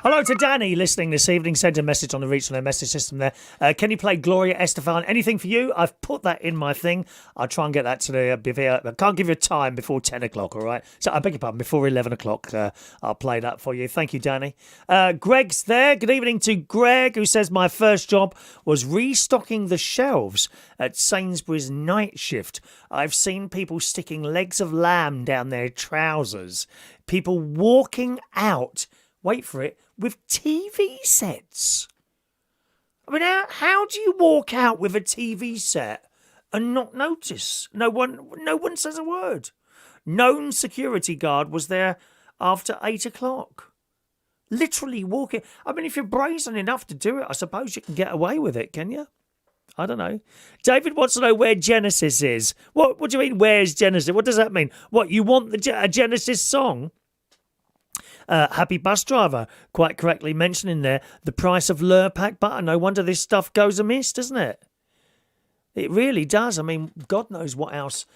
Hello to Danny listening this evening. Send a message on the Reach on their message system there. Can you play Gloria Estefan? Anything for you? I've put that in my thing. I'll try and get that today. I can't give you a time before 10 o'clock, all right? So I beg your pardon, before 11 o'clock. I'll play that for you. Thank you, Danny. Greg's there. Good evening to Greg, who says, my first job was restocking the shelves at Sainsbury's night shift. I've seen people sticking legs of lamb down their trousers. People walking out, wait for it, with TV sets. I mean, how do you walk out with a TV set and not notice? No one says a word. Known security guard was there after 8 o'clock. Literally walking. I mean, if you're brazen enough to do it, I suppose you can get away with it, can you? I don't know. David wants to know where Genesis is. What do you mean, where's Genesis? What does that mean? What, you want a Genesis song? Happy Bus Driver, quite correctly mentioning there the price of Lurpak butter. No wonder this stuff goes amiss, doesn't it? It really does. I mean, God knows what else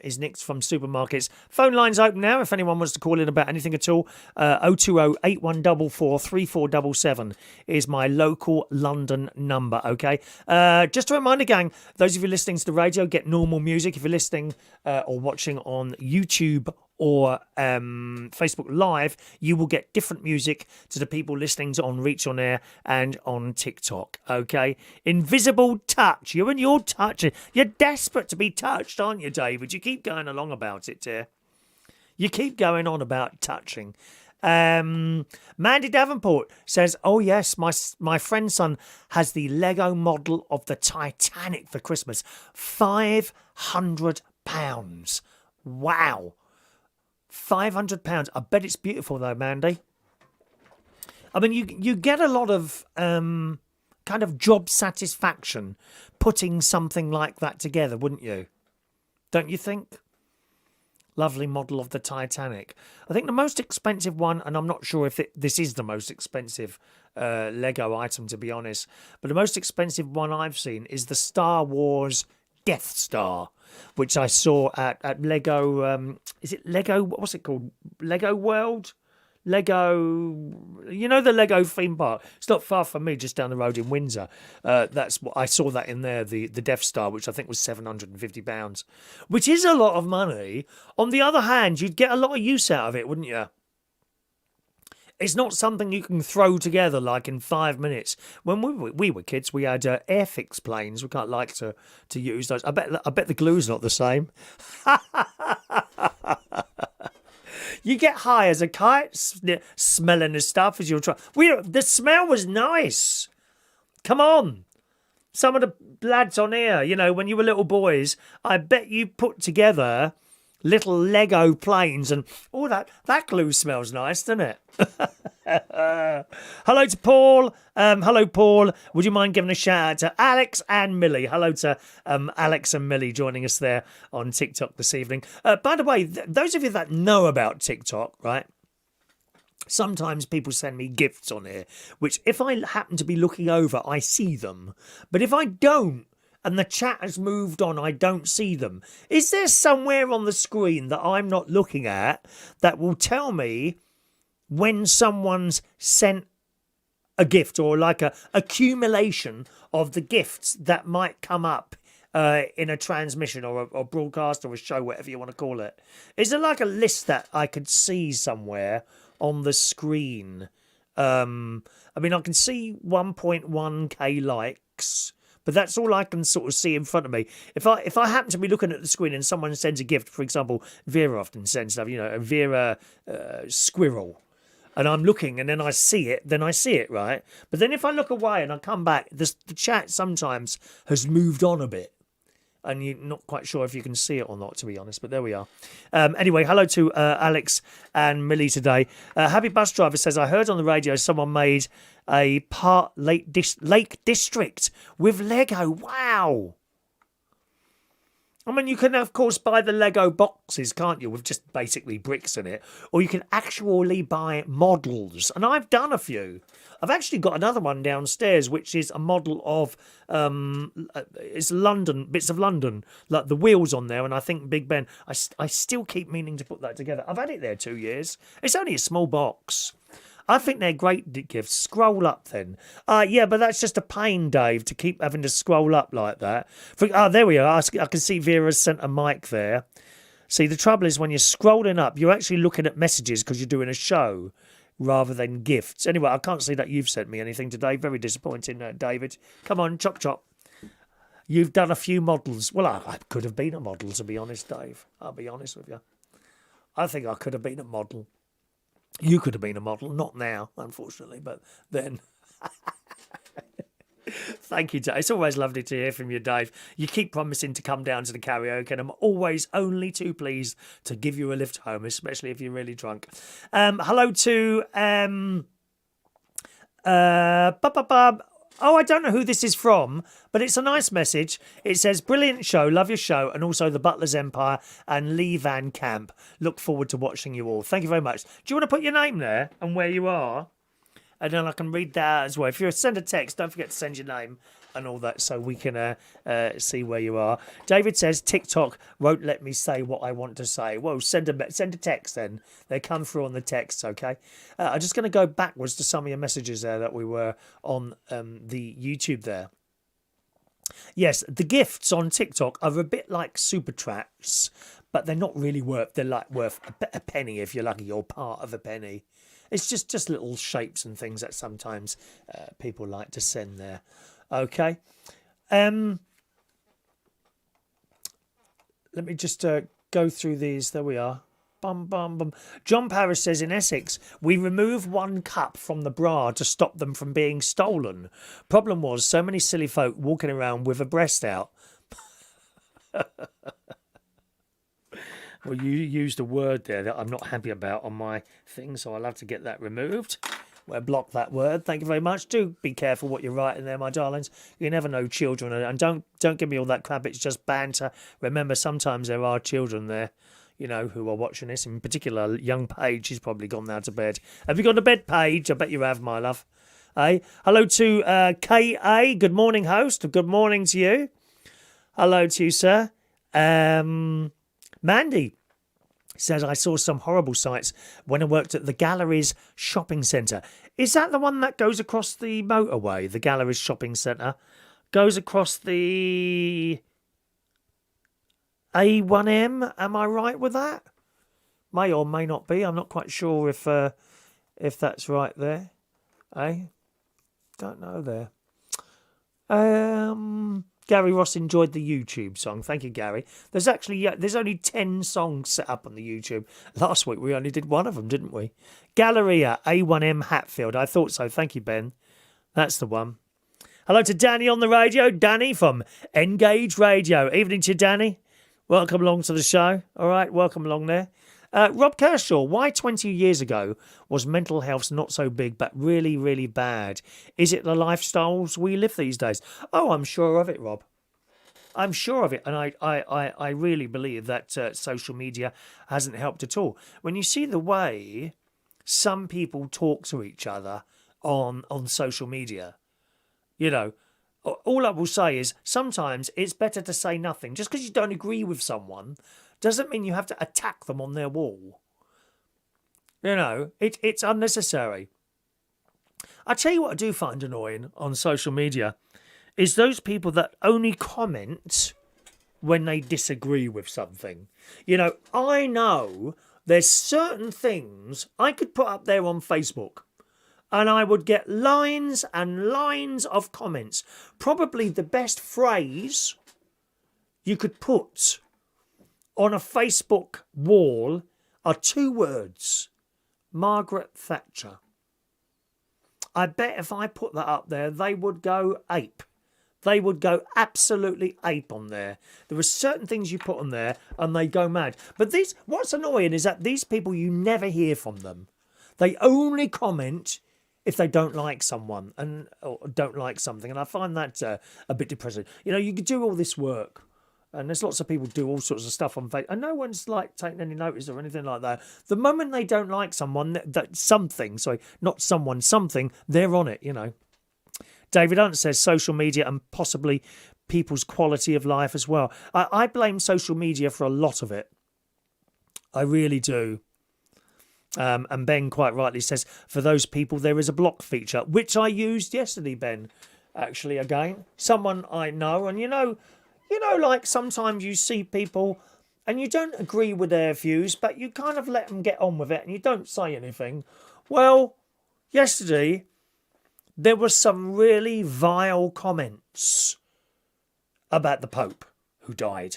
is nicked from supermarkets. Phone lines open now if anyone wants to call in about anything at all. 020 8144 3477 is my local London number, okay? Just a reminder, gang, those of you listening to the radio get normal music. If you're listening or watching on YouTube or Facebook Live, you will get different music to the people listening to on Reach on Air and on TikTok, okay? Invisible Touch. You and your touch. You're desperate to be touched, aren't you, David? You keep going along about it, dear. You keep going on about touching. Mandy Davenport says, oh, yes, my friend's son has the Lego model of the Titanic for Christmas. £500. Wow. £500. I bet it's beautiful though, Mandy. I mean, you get a lot of kind of job satisfaction putting something like that together, wouldn't you? Don't you think? Lovely model of the Titanic. I think the most expensive one, and I'm not sure if this is the most expensive Lego item, to be honest, but the most expensive one I've seen is the Star Wars Death Star, which I saw at Lego. Is it Lego? What's it called? Lego World? Lego, you know, the Lego theme park. It's not far from me, just down the road in Windsor. That's what I saw that in there, the Death Star, which I think was £750, which is a lot of money. On the other hand, you'd get a lot of use out of it, wouldn't you? It's not something you can throw together like in 5 minutes. When we were kids, we had Airfix planes. We can't like to use those. I bet the glue's not the same. You get high as a kite, smelling the stuff as you're trying. The smell was nice. Come on. Some of the lads on here, you know, when you were little boys, I bet you put together little Lego planes and that glue smells nice, doesn't it? Hello to Paul. Hello, Paul. Would you mind giving a shout out to Alex and Millie? Hello to Alex and Millie joining us there on TikTok this evening. By the way, those of you that know about TikTok, right? Sometimes people send me gifts on here, which if I happen to be looking over, I see them. But if I don't, and the chat has moved on, I don't see them. Is there somewhere on the screen that I'm not looking at that will tell me when someone's sent a gift, or like a accumulation of the gifts that might come up in a transmission or a broadcast or a show, whatever you want to call it? Is there like a list that I could see somewhere on the screen? I mean, I can see 1.1k likes, but that's all I can sort of see in front of me. If I happen to be looking at the screen and someone sends a gift, for example, Vera often sends stuff, you know, a Vera squirrel, and I'm looking and then I see it, right? But then if I look away and I come back, the chat sometimes has moved on a bit, and you're not quite sure if you can see it or not, to be honest, but there we are. Anyway, hello to Alex and Millie today. Happy Bus Driver says, I heard on the radio someone made a Lake District with Lego. Wow. I mean, you can, of course, buy the Lego boxes, can't you, with just basically bricks in it? Or you can actually buy models. And I've done a few. I've actually got another one downstairs, which is a model of, it's London, bits of London, like the wheels on there, and I think Big Ben. I still keep meaning to put that together. I've had it there 2 years. It's only a small box. I think they're great gifts. Scroll up then. Yeah, but that's just a pain, Dave, to keep having to scroll up like that. There we are. I can see Vera's sent a mic there. See, the trouble is when you're scrolling up, you're actually looking at messages because you're doing a show rather than gifts. Anyway, I can't see that you've sent me anything today. Very disappointing, David. Come on, chop chop. You've done a few models. Well, I could have been a model, to be honest, Dave. I'll be honest with you. I think I could have been a model. You could have been a model, not now, unfortunately, but then. Thank you, Dave. It's always lovely to hear from you, Dave. You keep promising to come down to the karaoke, and I'm always only too pleased to give you a lift home, especially if you're really drunk. Hello to Oh, I don't know who this is from, but it's a nice message. It says, brilliant show, love your show, and also the Butler's Empire and Lee Van Camp. Look forward to watching you all. Thank you very much. Do you want to put your name there and where you are? And then I can read that as well. If you send a text, don't forget to send your name and all that so we can see where you are. David says, TikTok won't let me say what I want to say. Well, send a text then. They come through on the text, okay? I'm just going to go backwards to some of your messages there that we were on the YouTube there. Yes, the gifts on TikTok are a bit like super tracks, but they're not really worth a penny if you're lucky, or part of a penny. It's just little shapes and things that sometimes people like to send there. Okay. Let me just go through these. There we are. Bum, bum, bum. John Paris says, in Essex, we remove one cup from the bra to stop them from being stolen. Problem was, so many silly folk walking around with a breast out. Well, you used a word there that I'm not happy about on my thing, so I'll have to get that removed. We'll block that word. Thank you very much. Do be careful what you're writing there, my darlings. You never know children. And don't give me all that crap. It's just banter. Remember, sometimes there are children there, you know, who are watching this. In particular, young Paige. She's probably gone now to bed. Have you gone to bed, Paige? I bet you have, my love. Hey, hello to K.A. Good morning, host. Good morning to you. Hello to you, sir. Mandy says, I saw some horrible sights when I worked at the Galleries Shopping Centre. Is that the one that goes across the motorway? The Galleries Shopping Centre goes across the A1M. Am I right with that? May or may not be. I'm not quite sure if that's right there. Don't know there. Gary Ross enjoyed the YouTube song. Thank you, Gary. There's only 10 songs set up on the YouTube. Last week we only did one of them, didn't we? Galleria, A1M Hatfield. I thought so. Thank you, Ben. That's the one. Hello to Danny on the radio. Danny from Engage Radio. Evening to you, Danny. Welcome along to the show. All right, welcome along there. Rob Kershaw, why 20 years ago was mental health not so big but really, really bad? Is it the lifestyles we live these days? Oh, I'm sure of it, Rob. I'm sure of it. And I really believe that social media hasn't helped at all. When you see the way some people talk to each other on social media, you know, all I will say is sometimes it's better to say nothing. Just because you don't agree with someone doesn't mean you have to attack them on their wall. You know, it's unnecessary. I tell you what I do find annoying on social media is those people that only comment when they disagree with something. You know, I know there's certain things I could put up there on Facebook and I would get lines and lines of comments. Probably the best phrase you could put on a Facebook wall are 2 words. Margaret Thatcher. I bet if I put that up there, they would go ape. They would go absolutely ape on there. There are certain things you put on there and they go mad. But what's annoying is that these people, you never hear from them. They only comment if they don't like someone or don't like something. And I find that a bit depressing. You know, you could do all this work And there's lots of people do all sorts of stuff on Facebook, and no one's like taking any notice or anything like that. The moment they don't like someone, something, they're on it, you know. David Hunt says social media and possibly people's quality of life as well. I blame social media for a lot of it. I really do. And Ben quite rightly says, for those people, there is a block feature, which I used yesterday, Ben, actually, again. Someone I know, and you know, like sometimes you see people and you don't agree with their views, but you kind of let them get on with it and you don't say anything. Well, yesterday, there were some really vile comments about the Pope who died.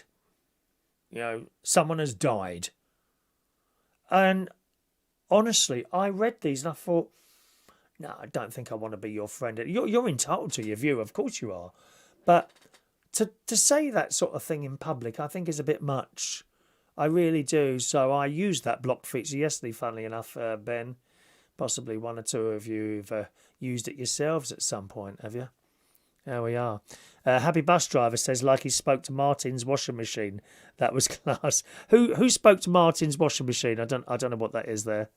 You know, someone has died. And honestly, I read these and I thought, no, I don't think I want to be your friend. You're entitled to your view, of course you are. But to say that sort of thing in public, I think is a bit much. I really do. So I used that block feature yesterday, funnily enough, Ben. Possibly one or two of you have used it yourselves at some point, have you? There we are. Happy Bus Driver says, like he spoke to Martin's washing machine. That was class. Who spoke to Martin's washing machine? I don't know what that is there.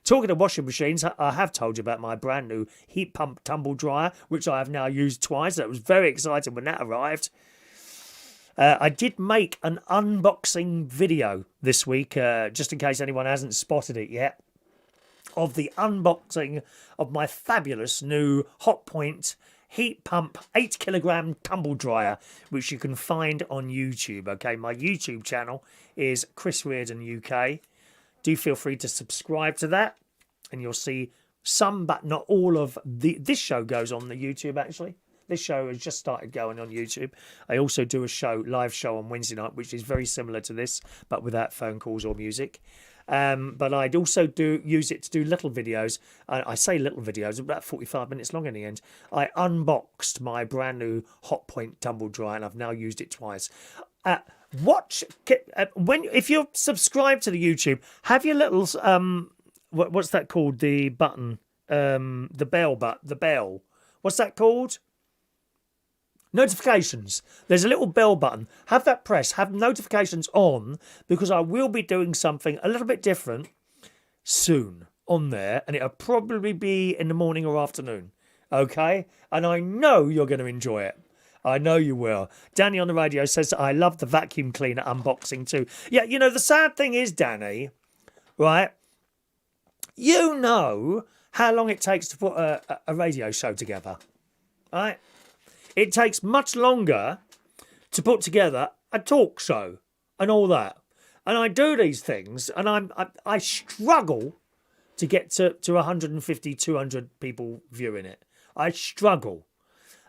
Talking of washing machines, I have told you about my brand new heat pump tumble dryer, which I have now used twice. That was very exciting when that arrived. I did make an unboxing video this week, just in case anyone hasn't spotted it yet, of the unboxing of my fabulous new Hotpoint heat pump 8 kilogram tumble dryer, which you can find on YouTube. Okay, my YouTube channel is Chris Reardon UK. Do feel free to subscribe to that, and you'll see some, but not all of this show goes on the YouTube. Actually, this show has just started going on YouTube. I also do a live show on Wednesday night, which is very similar to this, but without phone calls or music. But I'd also use it to do little videos. I say little videos, about 45 minutes long in the end. I unboxed my brand new Hotpoint tumble dryer, and I've now used it twice. If you're subscribed to the YouTube, have your little what's that called? The button, the bell. What's that called? Notifications. There's a little bell button. Have that pressed. Have notifications on, because I will be doing something a little bit different soon on there, and it'll probably be in the morning or afternoon. Okay? And I know you're going to enjoy it. I know you will. Danny on the radio says, I love the vacuum cleaner unboxing too. Yeah, you know, the sad thing is, Danny, right? You know how long it takes to put a radio show together, right? It takes much longer to put together a talk show and all that. And I do these things, and I struggle to get to 150, 200 people viewing it. I struggle.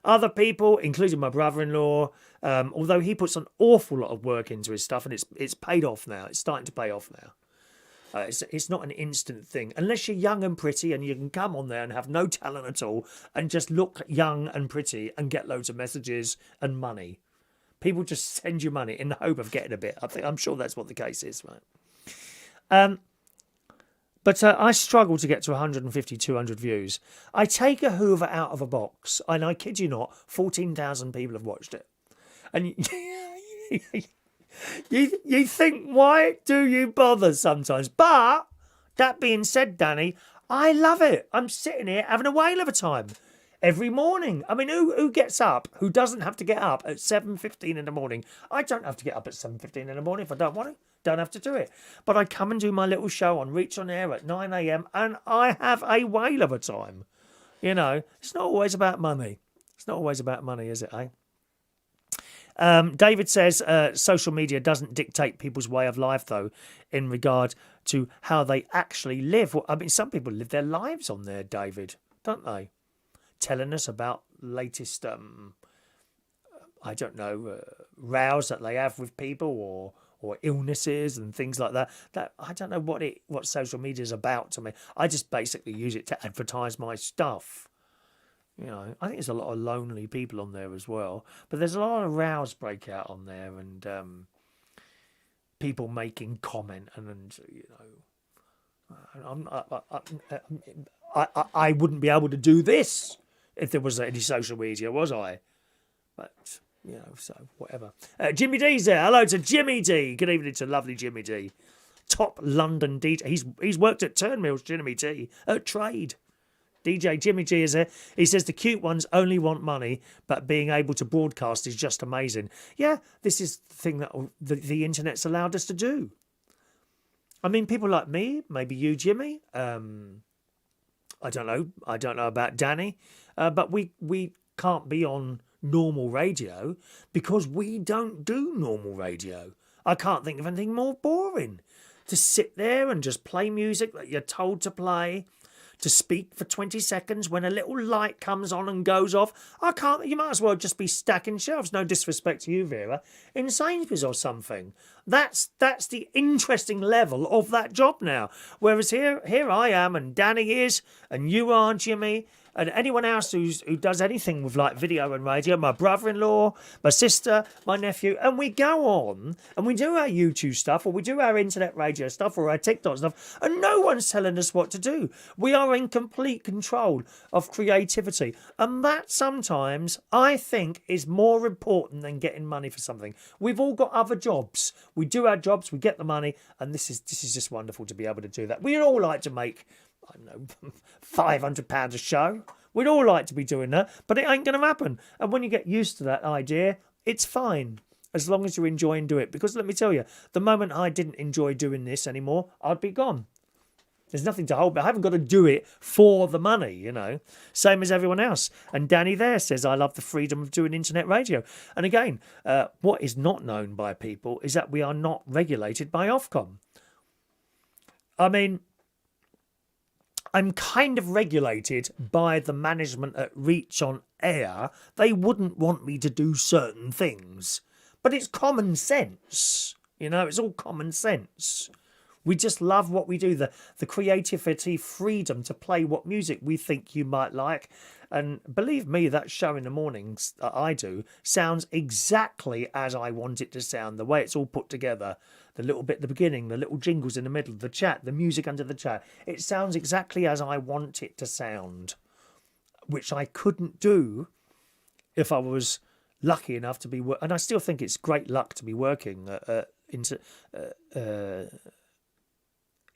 Other people, including my brother-in-law, although he puts an awful lot of work into his stuff, and it's paid off now. It's starting to pay off now. It's not an instant thing. Unless you're young and pretty and you can come on there and have no talent at all and just look young and pretty and get loads of messages and money. People just send you money in the hope of getting a bit. I'm sure that's what the case is, right? But I struggle to get to 150, 200 views. I take a Hoover out of a box, and I kid you not, 14,000 people have watched it. And you think, why do you bother sometimes? But that being said, Danny, I love it. I'm sitting here having a whale of a time every morning. I mean, who gets up? Who doesn't have to get up at 7:15 in the morning? I don't have to get up at 7:15 in the morning if I don't want to. Don't have to do it. But I come and do my little show on Reach on Air at 9 a.m. and I have a whale of a time. You know, it's not always about money. It's not always about money, is it, eh? David says social media doesn't dictate people's way of life, though, in regard to how they actually live. Well, I mean, some people live their lives on there, David, don't they? Telling us about latest, I don't know, rows that they have with people or illnesses and things like that. That I don't know what social media is about to me. I just basically use it to advertise my stuff. You know, I think there's a lot of lonely people on there as well. But there's a lot of rows break out on there, and people making comment, and you know, I wouldn't be able to do this if there was any social media, was I? But You know, so whatever. Jimmy D's there. Hello to Jimmy D. Good evening to lovely Jimmy D. Top London DJ. He's worked at Turnmills, Jimmy D. At Trade. DJ Jimmy G is there. He says the cute ones only want money, but being able to broadcast is just amazing. Yeah, this is the thing that the internet's allowed us to do. I mean, people like me, maybe you, Jimmy. I don't know. I don't know about Danny, but we can't be on normal radio because we don't do normal radio. I can't think of anything more boring. To sit there and just play music that you're told to play, to speak for 20 seconds when a little light comes on and goes off. You might as well just be stacking shelves. No disrespect to you, Vera, in Sainsbury's or something. That's the interesting level of that job now. Whereas here I am, and Danny is, and you are, Jimmy, and anyone else who does anything with like video and radio, my brother-in-law, my sister, my nephew, and we go on and we do our YouTube stuff, or we do our internet radio stuff, or our TikTok stuff, and no one's telling us what to do. We are in complete control of creativity, and that sometimes I think is more important than getting money for something. We've all got other jobs. We do our jobs, we get the money, and this is just wonderful to be able to do that. We'd all like to make, I don't know, £500 a show. We'd all like to be doing that, but it ain't going to happen. And when you get used to that idea, it's fine, as long as you're enjoying doing it. Because let me tell you, the moment I didn't enjoy doing this anymore, I'd be gone. There's nothing to hold, but I haven't got to do it for the money, you know. Same as everyone else. And Danny there says, I love the freedom of doing internet radio. And again, what is not known by people is that we are not regulated by Ofcom. I mean, I'm kind of regulated by the management at Reach on Air. They wouldn't want me to do certain things. But it's common sense. You know, it's all common sense. We just love what we do. The creativity, freedom to play what music we think you might like. And believe me, that show in the mornings that I do sounds exactly as I want it to sound. The way it's all put together. The little bit at the beginning, the little jingles in the middle, the chat, the music under the chat. It sounds exactly as I want it to sound, which I couldn't do if I was lucky enough to be... And I still think it's great luck to be working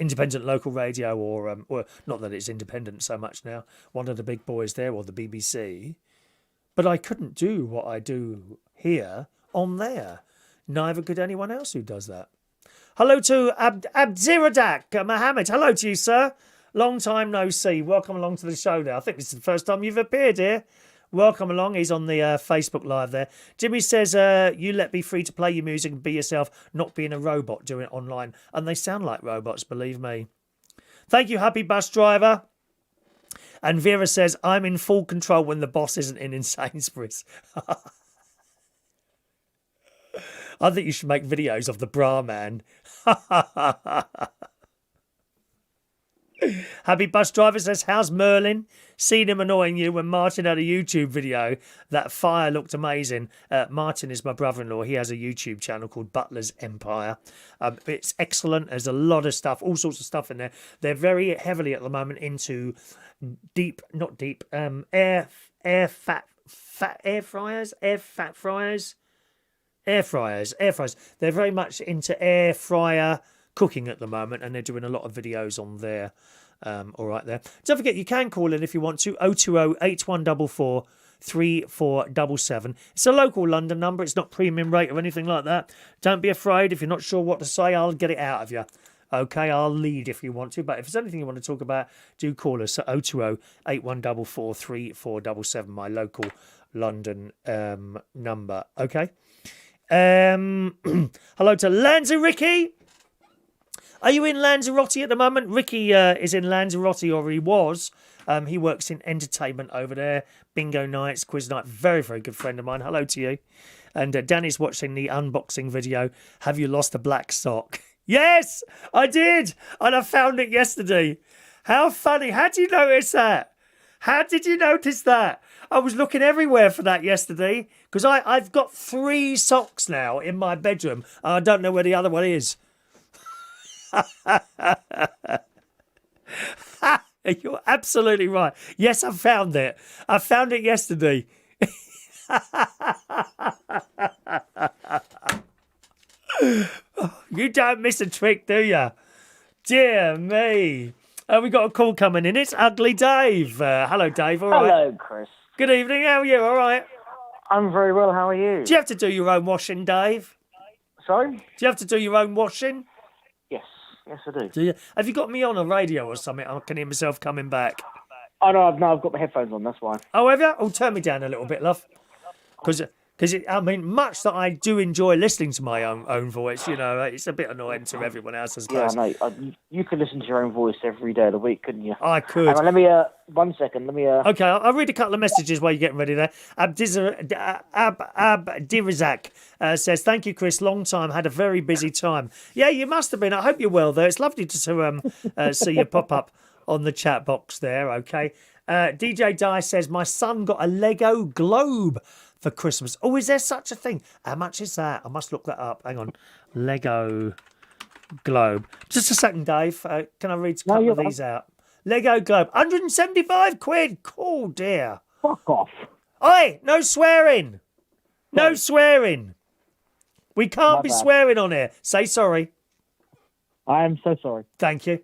independent local radio, or not that it's independent so much now, one of the big boys there, or the BBC. But I couldn't do what I do here on there. Neither could anyone else who does that. Hello to Abdiradak Mohammed. Hello to you, sir. Long time no see. Welcome along to the show now. I think this is the first time you've appeared here. Welcome along. He's on the Facebook Live there. Jimmy says, you let be free to play your music and be yourself, not being a robot doing it online. And they sound like robots, believe me. Thank you, happy bus driver. And Vera says, I'm in full control when the boss isn't in Sainsbury's. I think you should make videos of the bra man. Happy bus driver says, how's Merlin? Seen him annoying you when Martin had a YouTube video. That fire looked amazing. Martin is my brother-in-law. He has a YouTube channel called Butler's Empire. It's excellent. There's a lot of stuff, all sorts of stuff in there. They're very heavily at the moment into air fryers. They're very much into air fryer cooking at the moment, and they're doing a lot of videos on there. All right there. Don't forget, you can call in if you want to. 020 8144 3477. It's a local London number. It's not premium rate or anything like that. Don't be afraid. If you're not sure what to say, I'll get it out of you. Okay, I'll lead if you want to. But if there's anything you want to talk about, do call us at 020 8144 3477, my local London number. Okay. Hello to Lanzarote. Are you in Lanzarote at the moment? Ricky is in Lanzarote, or he was. He works in entertainment over there. Bingo nights, quiz night. Very, very good friend of mine. Hello to you. And Danny's watching the unboxing video. Have you lost a black sock? Yes, I did. And I found it yesterday. How funny. How did you notice that? How did you notice that? I was looking everywhere for that yesterday, because I've got 3 socks now in my bedroom, and I don't know where the other one is. You're absolutely right. Yes, I found it. I found it yesterday. You don't miss a trick, do you? Dear me. We got a call coming in. It's Ugly Dave. Hello, Dave. All right. Hello, Chris. Good evening. How are you? All right. I'm very well. How are you? Do you have to do your own washing, Dave? Sorry? Do you have to do your own washing? Yes. Yes, I do. Do you? Have you got me on a radio or something? I can hear myself coming back. Oh, no, I've got my headphones on. That's why. Oh, have you? Oh, turn me down a little bit, love. Because I mean, much that I do enjoy listening to my own voice, you know, it's a bit annoying to everyone else, I Yeah, suppose. I know. You could listen to your own voice every day of the week, couldn't you? I could. Hang on, let me, 1 second. Let me, Okay, I'll read a couple of messages while you're getting ready there. Abdirizak says, thank you, Chris. Long time. Had a very busy time. Yeah, you must have been. I hope you're well, though. It's lovely to see you pop up on the chat box there, okay? DJ Dye says, my son got a Lego globe for Christmas. Oh, is there such a thing? How much is that? I must look that up. Hang on. Lego globe. Just a second, Dave. Can I read a couple of these out? Lego globe. 175 quid. Cool, dear. fuck off. Oi, no swearing. No swearing. We can't be bad. swearing on here. Say sorry. I am so sorry. Thank you.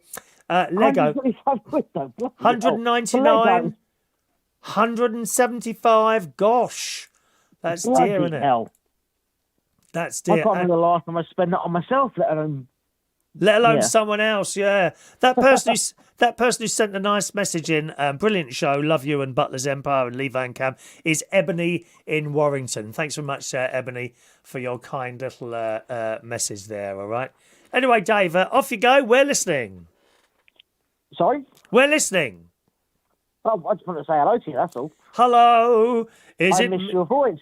Lego. 125 quid, though. Bloody hell. 199. Lego. 175. Gosh. That's dear, Bloody isn't it? hell. That's I dear. can't remember the last time I spent that on myself, let alone... Let alone Yeah. someone else, yeah. That person who sent a nice message in, brilliant show, love you and Butler's Empire and Lee Van Cam, is Ebony in Warrington. Thanks very much, Ebony, for your kind little message there, all right? Anyway, Dave, off you go. We're listening. Sorry? We're listening. Oh, I just want to say hello to you, that's all. Hello. I miss your voice.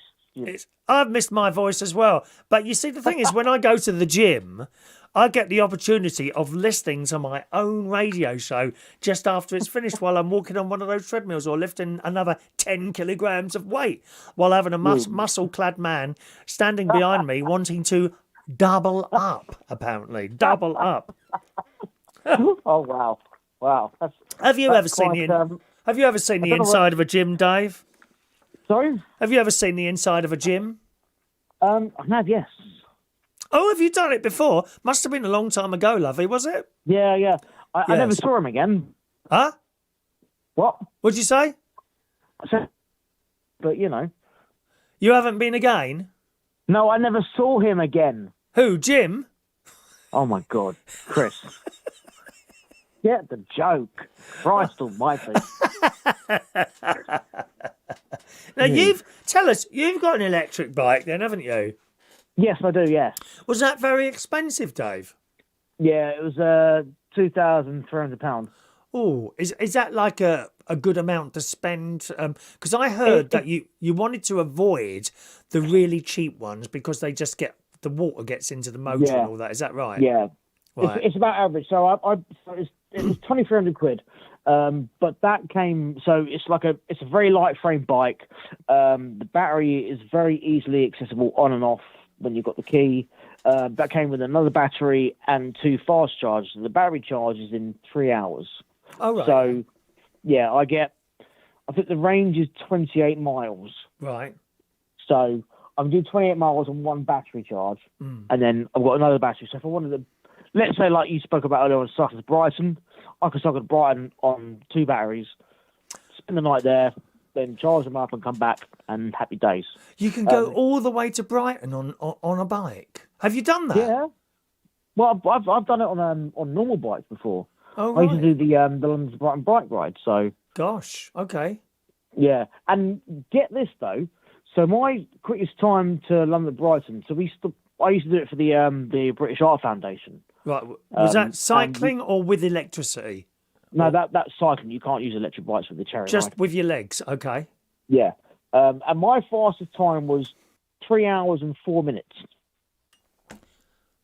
I've missed my voice as well. But you see, the thing is, when I go to the gym, I get the opportunity of listening to my own radio show just after it's finished while I'm walking on one of those treadmills or lifting another 10 kilograms of weight while having a muscle-clad man standing behind me wanting to double up, apparently. Double up. Oh, wow. Wow. Have you ever seen quite, Have you ever seen the inside of a gym, Dave? Sorry? Have you ever seen the inside of a gym? I have, yes. Oh, have you done it before? Must have been a long time ago, lovey, was it? Yeah, yeah. I never Yes. saw him again. Huh? What? What'd you say? But, you know. You haven't been again? No, I never saw him again. Who, Jim? Oh, my God. Chris. Get the joke. Christ almighty. Now, tell us, you've got an electric bike then, haven't you? Yes, I do, yes. Was that very expensive, Dave? Yeah, it was £2,300. Oh, is that like a good amount to spend? Because I heard that you wanted to avoid the really cheap ones because they just the water gets into the motor and all that. Is that right? Yeah. Right. It's about average. So it was 2,300 quid. But that came, so it's a very light frame bike. The battery is very easily accessible on and off when you've got the key. That came with another battery and 2 fast chargers. The battery charges in 3 hours. Oh, right. So, yeah, I think the range is 28 miles. Right. So I'm doing 28 miles on one battery charge, and then I've got another battery. So if I wanted to, let's say like you spoke about earlier on cycle to Brighton, I could cycle to Brighton on 2 batteries, spend the night there, then charge them up and come back, and happy days. You can go all the way to Brighton on a bike. Have you done that? Yeah. Well, I've done it on normal bikes before. Oh, I used right. to do the London to Brighton bike ride. So Gosh. Okay. yeah, and get this though. So my quickest time to London to Brighton. So I used to do it for the British Art Foundation. Right. Was that cycling or with electricity? No, that's cycling. You can't use electric bikes with the cherry. Just ride. with your legs. Okay. Yeah. And my fastest time was 3 hours and 4 minutes.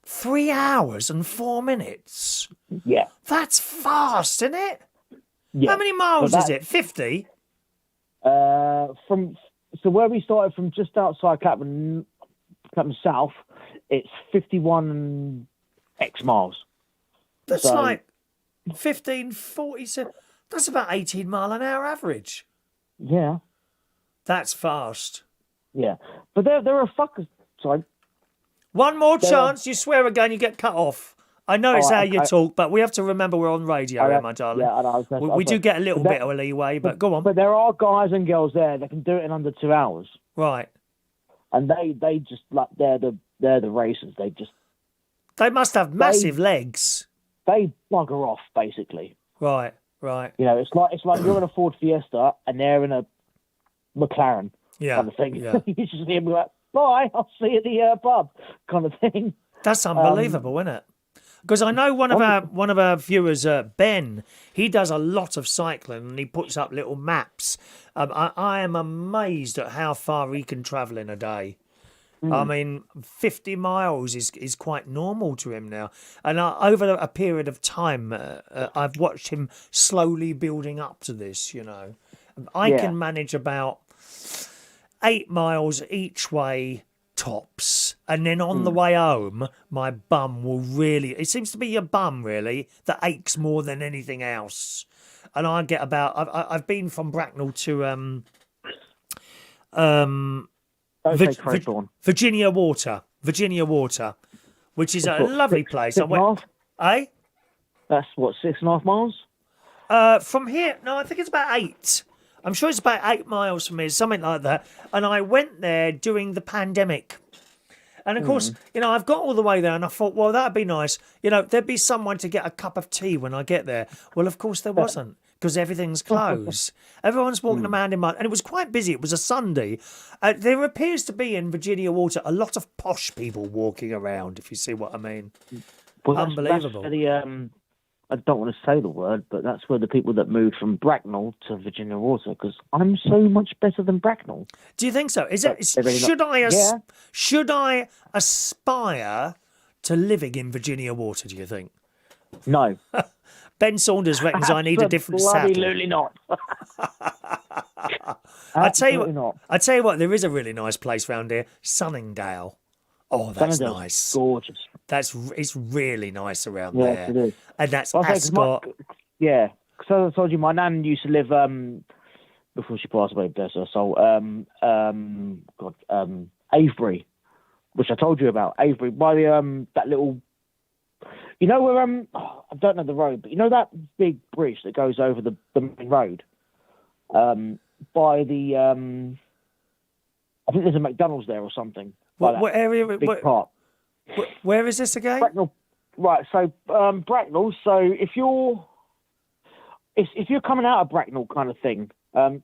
3 hours and 4 minutes. Yeah. That's fast, isn't it? Yeah. How many miles But is it? 50? So where we started from just outside Clapham South, it's 51 X miles. That's So- like 15, 40. That's about 18 mile an hour average. One more chance, you swear again, you get cut off. I know it's how you talk, but we have to remember we're on radio here, my darling. Yeah, I know. We do get a little bit of leeway, but go on. But there are guys and girls there that can do it in under 2 hours. Right. And they just like they're the racers. They must have massive legs. They bugger off basically. Right. You know, it's like you're in a Ford Fiesta and they're in a McLaren. Yeah. Kind of thing. Yeah. You just hear me like, bye, I'll see you at the pub, kind of thing. That's unbelievable, isn't it? Because I know one of our viewers, Ben, he does a lot of cycling and he puts up little maps. I am amazed at how far he can travel in a day. I mean, 50 miles is quite normal to him now. And over a period of time, I've watched him slowly building up to this, you know. I can manage about 8 miles each way tops, and then on the way home my bum will really, it seems to be your bum really that aches more than anything else. And I get about, I've been from Bracknell to Virginia Water, which is a lovely place. That's what, 6.5 miles? From here, no, I think it's about 8. I'm sure it's about 8 miles from here, something like that. And I went there during the pandemic. And of course, you know, I've got all the way there and I thought, well, that'd be nice. You know, there'd be someone to get a cup of tea when I get there. Well, of course there wasn't, because everything's closed. Everyone's walking around in mud. And it was quite busy. It was a Sunday. There appears to be in Virginia Water a lot of posh people walking around, if you see what I mean. Well, unbelievable. That's I don't want to say the word, but that's where the people that moved from Bracknell to Virginia Water, because I'm so much better than Bracknell. Do you think so? Should I aspire to living in Virginia Water, do you think? No. Ben Saunders reckons I need a different saddle. Absolutely not. I tell you what, there is a really nice place round here, Sunningdale. Oh, that's nice. Gorgeous. It's really nice around there. Yes, it is. And that's Ascot. Because I told you, my nan used to live before she passed away, bless her soul. Avebury, which I told you about. Avebury, by the that little, you know where I don't know the road, but you know that big bridge that goes over the main road. By the I think there's a McDonald's there or something. What area? Big park. Where is this again? Bracknell. Right, so Bracknell. So if you're coming out of Bracknell, kind of thing,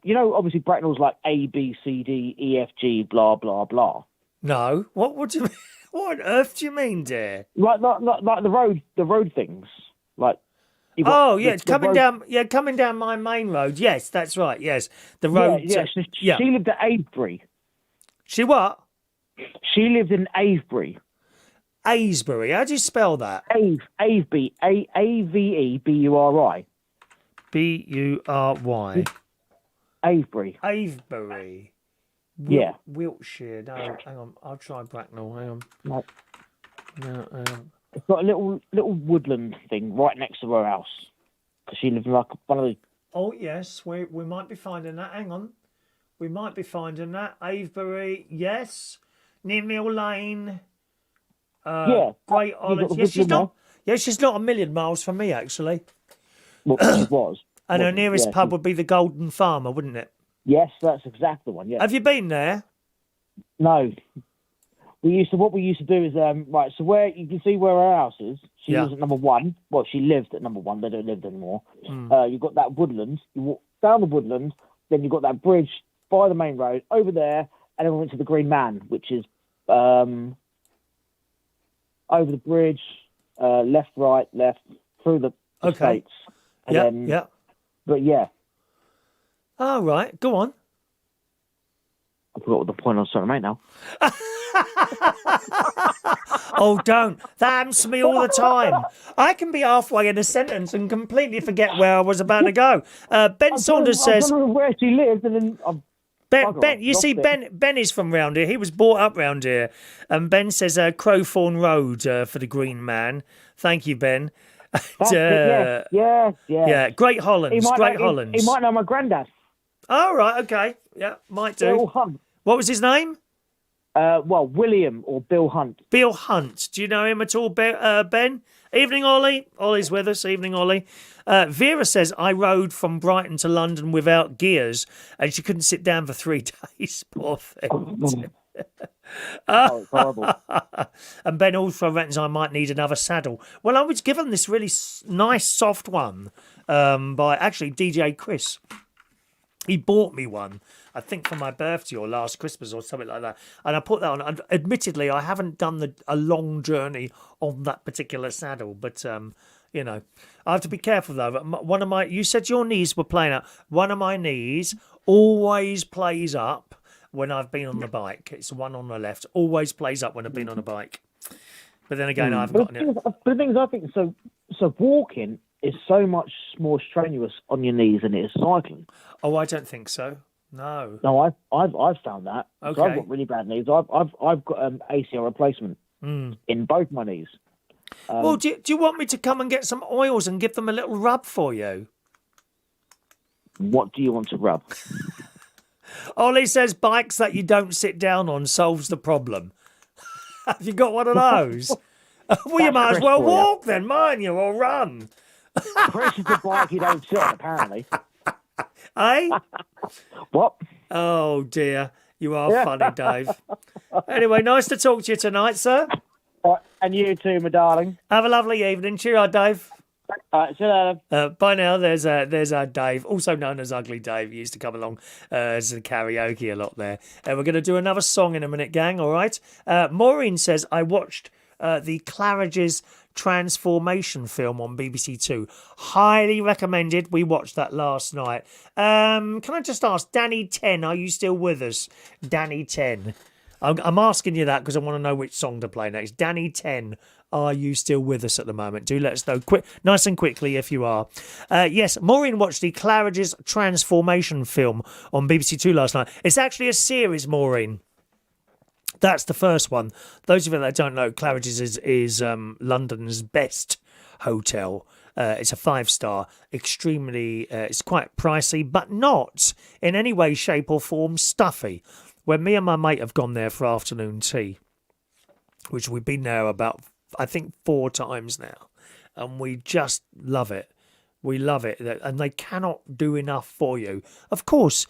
you know, obviously Bracknell's like A, B, C, D, E, F, G, blah, blah, blah. No, what do you mean? What on earth do you mean, dear? Like the road things, like. Coming down my main road. Yes, that's right. Yes, the road. She lived at Avebury. She what? She lived in Avebury. Avebury. How do you spell that? Avebury. Avebury. Bury. Avebury. Avebury. Yeah. Wiltshire. No, hang on. I'll try Bracknell. Hang on. No. No, it's got a little woodland thing right next to her house. Because she lived in like one of the... Oh, yes. We might be finding that. Hang on. We might be finding that. Avebury. Yes. Near Mill Lane. Great Island. Yes, she's not. Yeah, she's not a million miles from me, actually. Well, she was. And her nearest pub would be the Golden Farmer, wouldn't it? Yes, that's exactly the one. Yeah. Have you been there? No. What we used to do is right. So where you can see where her house is. She was at number 1. Well, she lived at number 1. They don't live anymore. You've got that woodland. You walk down the woodland, then you've got that bridge by the main road over there, and then we went to the Green Man, which is over the bridge, left, right, left, through the estates. Yeah. But yeah. Oh, right. Go on. I forgot what the point I was trying to make now. Oh, don't. That happens to me all the time. I can be halfway in a sentence and completely forget where I was about to go. Ben Saunders says... I don't know where she lived, and then... Ben is from round here. He was brought up round here. And Ben says Crowthorne Road for the Green Man. Thank you, Ben. Yeah. Great Hollands. He might know my granddad. Oh, right, okay. Yeah, might do. What was his name? Well, William or Bill Hunt. Bill Hunt. Do you know him at all, Ben? Evening, Ollie. Ollie's with us. Evening, Ollie. Vera says, I rode from Brighton to London without gears and she couldn't sit down for 3 days. Poor thing. Oh, it's horrible. And Ben also reckons I might need another saddle. Well, I was given this really nice soft one by actually DJ Chris. He bought me one, I think for my birthday or last Christmas or something like that. And I put that on. And admittedly, I haven't done a long journey on that particular saddle. But, you know, I have to be careful, though. You said your knees were playing up. One of my knees always plays up when I've been on the bike. It's the one on the left. Always plays up when I've been on a bike. But then again, I've got it. But the thing is, I think, so walking is so much more strenuous on your knees than it is cycling. Oh, I don't think so. No. No, I've found that. Okay. So I've got really bad knees. I've got ACL replacement in both my knees. Well, do you want me to come and get some oils and give them a little rub for you? What do you want to rub? Ollie says bikes that you don't sit down on solves the problem. Have you got one of those? Well, you might as well walk then, mightn't you, or run? Chris is the bike you don't sit on, apparently. Eh? What? Oh, dear. You are funny, Dave. Anyway, nice to talk to you tonight, sir. And you too, my darling. Have a lovely evening. Cheerio, Dave. See you later. Bye now. There's our Dave, also known as Ugly Dave. He used to come along as a karaoke a lot there. We're going to do another song in a minute, gang, all right? Maureen says, I watched the Claridge's transformation film on BBC Two. Highly recommended. We watched that last night. Can I just ask, Danny 10, are you still with us? Danny 10. I'm asking you that because I want to know which song to play next. Danny 10, are you still with us at the moment? Do let us know nice and quickly if you are. Yes, Maureen watched the Claridge's transformation film on BBC Two last night. It's actually a series, Maureen. That's the first one. Those of you that don't know, Claridge's is London's best hotel. It's a 5-star, extremely, it's quite pricey, but not in any way, shape or form stuffy. When me and my mate have gone there for afternoon tea, which we've been there about, I think, 4 times now, and we just love it. We love it, and they cannot do enough for you. Of course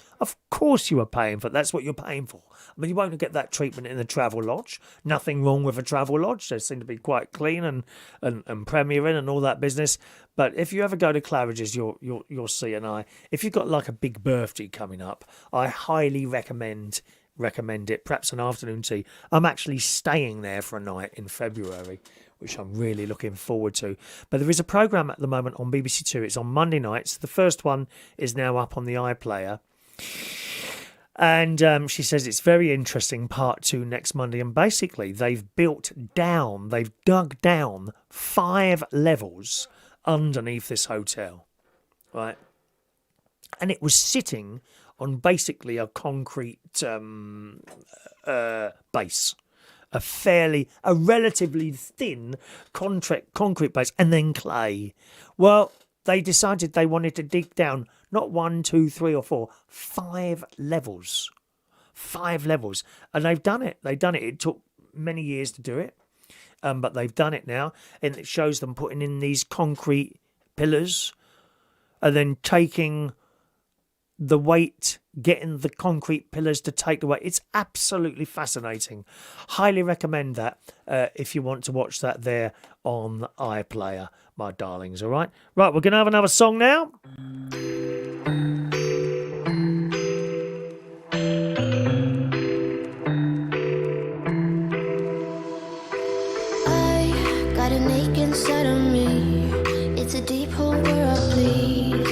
you are paying for it. That's what you're paying for. I mean, you won't get that treatment in the Travel Lodge. Nothing wrong with a Travel Lodge. They seem to be quite clean and premiering and all that business. But if you ever go to Claridge's, you'll see. And if you've got like a big birthday coming up, I highly recommend it. Perhaps an afternoon tea. I'm actually staying there for a night in February, which I'm really looking forward to. But there is a programme at the moment on BBC Two. It's on Monday nights. The first one is now up on the iPlayer. And she says it's very interesting, part 2 next Monday. And basically, they've dug down 5 levels underneath this hotel, right? And it was sitting on basically a concrete base. A relatively thin concrete base, and then clay. Well, they decided they wanted to dig down not 1, 2, 3 or 4, 5 levels. 5 levels. And they've done it. It took many years to do it. But they've done it now. And it shows them putting in these concrete pillars and then taking the weight, getting the concrete pillars to take the weight. It's absolutely fascinating. Highly recommend that if you want to watch that there on iPlayer, my darlings, all right? Right, we're going to have another song now. I got an ache inside of me. It's a deep hole where I bleed.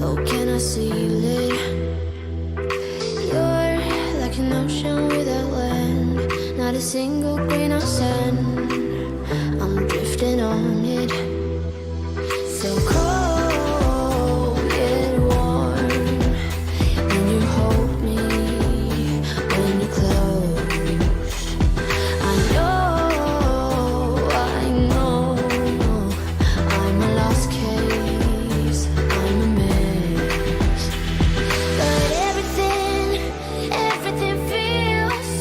Oh, can I seal it? You're like an ocean without land. Not a single grain of sand. I'm drifting on it. So cold yet warm. When you hold me, when you close. I know I'm a lost case, I'm a mess. But everything feels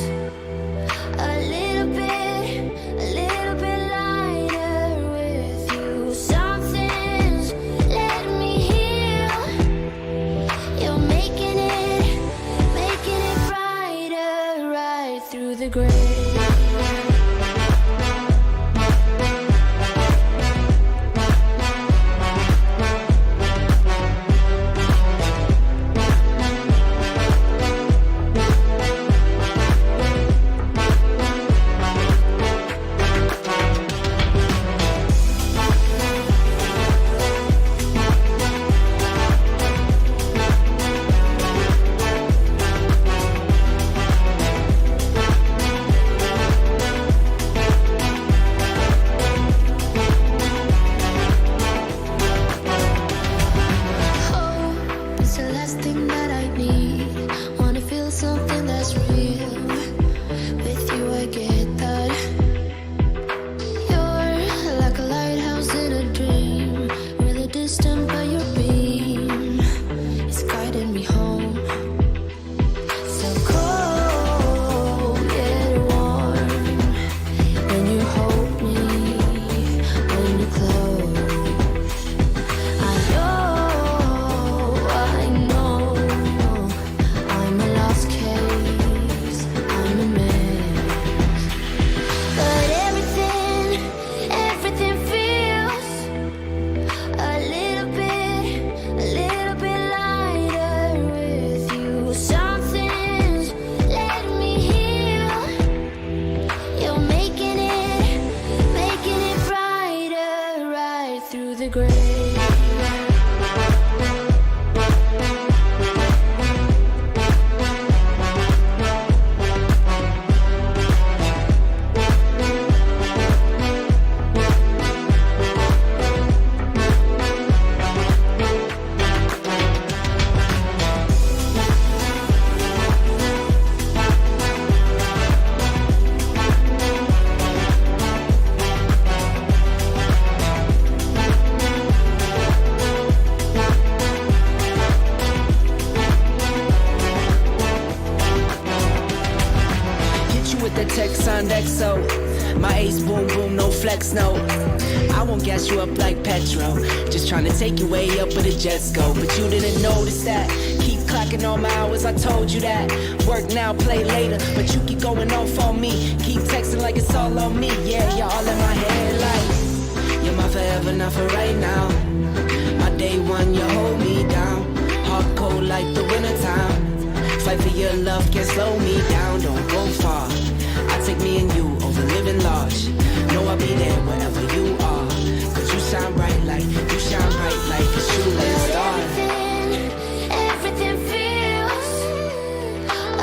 through the grave. XO. My ace boom boom, no flex, no. I won't gas you up like petrol. Just trying to take you way up where the jets go. But you didn't notice that. Keep clocking all my hours, I told you that. Work now, play later. But you keep going off on me. Keep texting like it's all on me. Yeah, you're all in my head like you're my forever, not for right now. My day one, you hold me down. Hard cold like the wintertime. Fight for your love, can't slow me down. Don't go far. I take me and you over living large. Know I'll be there wherever you are. Cause you shine bright like, you shine bright like a shooting star. Everything feels a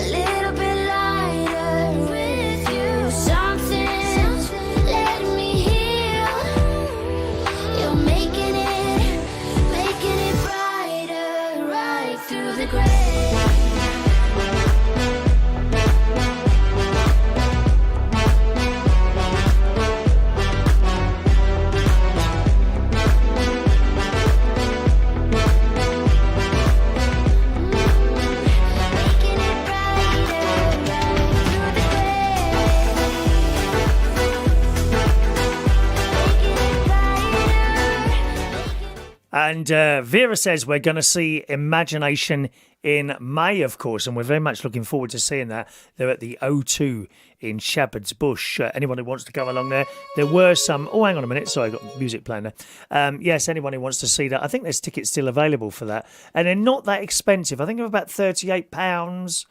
little bit lighter with you. Something's letting me heal. You're making it brighter right through the gray. And Vera says we're going to see Imagination in May, of course, and we're very much looking forward to seeing that. They're at the O2 in Shepherd's Bush. Anyone who wants to come along there, there were some... Oh, hang on a minute. Sorry, I've got music playing there. Yes, anyone who wants to see that. I think there's tickets still available for that. And they're not that expensive. I think they're about £38,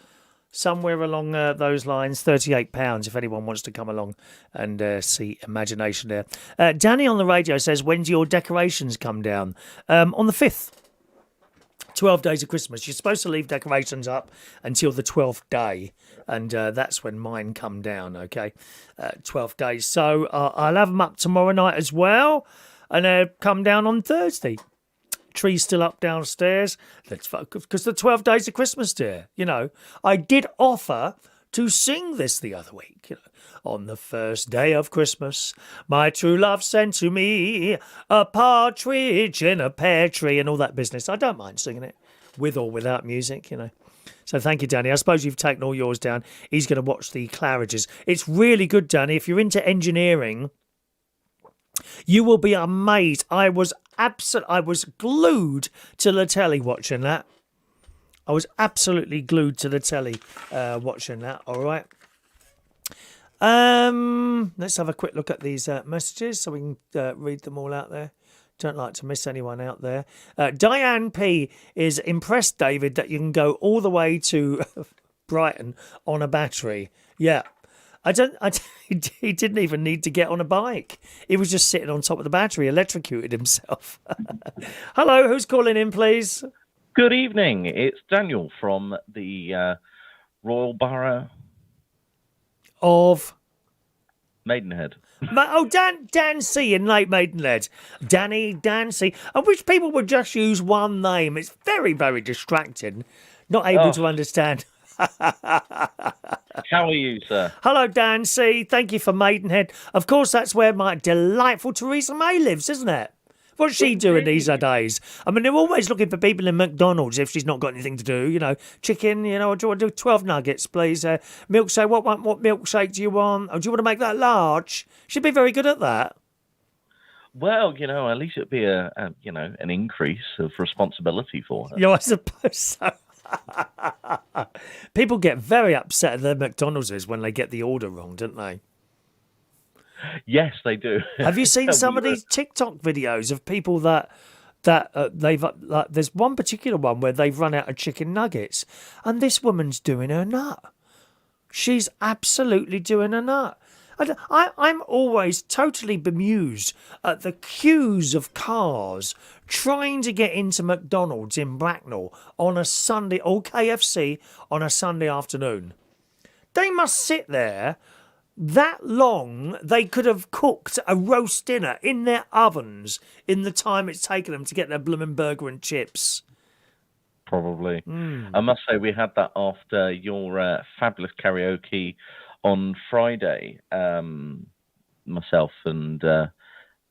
somewhere along those lines. £38 if anyone wants to come along and see Imagination there. Danny on the radio says, when do your decorations come down? On the 5th. 12 days of Christmas. You're supposed to leave decorations up until the 12th day, and that's when mine come down, okay? 12 days. So I'll have them up tomorrow night as well, and they'll come down on Thursday. Tree's still up downstairs. Because the 12 days of Christmas, dear. You know, I did offer to sing this the other week. You know, on the first day of Christmas, my true love sent to me a partridge in a pear tree and all that business. I don't mind singing it with or without music, you know. So thank you, Danny. I suppose you've taken all yours down. He's going to watch the Claridges. It's really good, Danny. If you're into engineering, you will be amazed. I was glued to the telly watching that. I was absolutely glued to the telly watching that. All right. Let's have a quick look at these messages so we can read them all out there. Don't like to miss anyone out there. Diane P is impressed, David, that you can go all the way to Brighton on a battery. Yeah. He didn't even need to get on a bike. He was just sitting on top of the battery, electrocuted himself. Hello, who's calling in, please? Good evening. It's Daniel from the Royal Borough of Maidenhead. Dan C in Lake Maidenhead. Dan C. I wish people would just use one name. It's very, very distracting. Not able to understand. How are you, sir? Hello, Dan C. Thank you for Maidenhead. Of course, that's where my delightful Theresa May lives, isn't it? What's she doing these days? I mean, they're always looking for people in McDonald's if she's not got anything to do. You know, chicken, you know, do you want to do 12 nuggets, please? Milkshake, what milkshake do you want? Or do you want to make that large? She'd be very good at that. Well, you know, at least it'd be an increase of responsibility for her. Yeah, I suppose so. People get very upset at their McDonald's when they get the order wrong, don't they? Yes, they do. Have you seen some of these TikTok videos of people that they've there's one particular one where they've run out of chicken nuggets, and this woman's doing her nut. She's absolutely doing her nut. I'm always totally bemused at the queues of cars trying to get into McDonald's in Bracknell on a Sunday, or KFC on a Sunday afternoon. They must sit there that long. They could have cooked a roast dinner in their ovens in the time it's taken them to get their blooming burger and chips. Probably. I must say, we had that after your fabulous karaoke on Friday. Myself and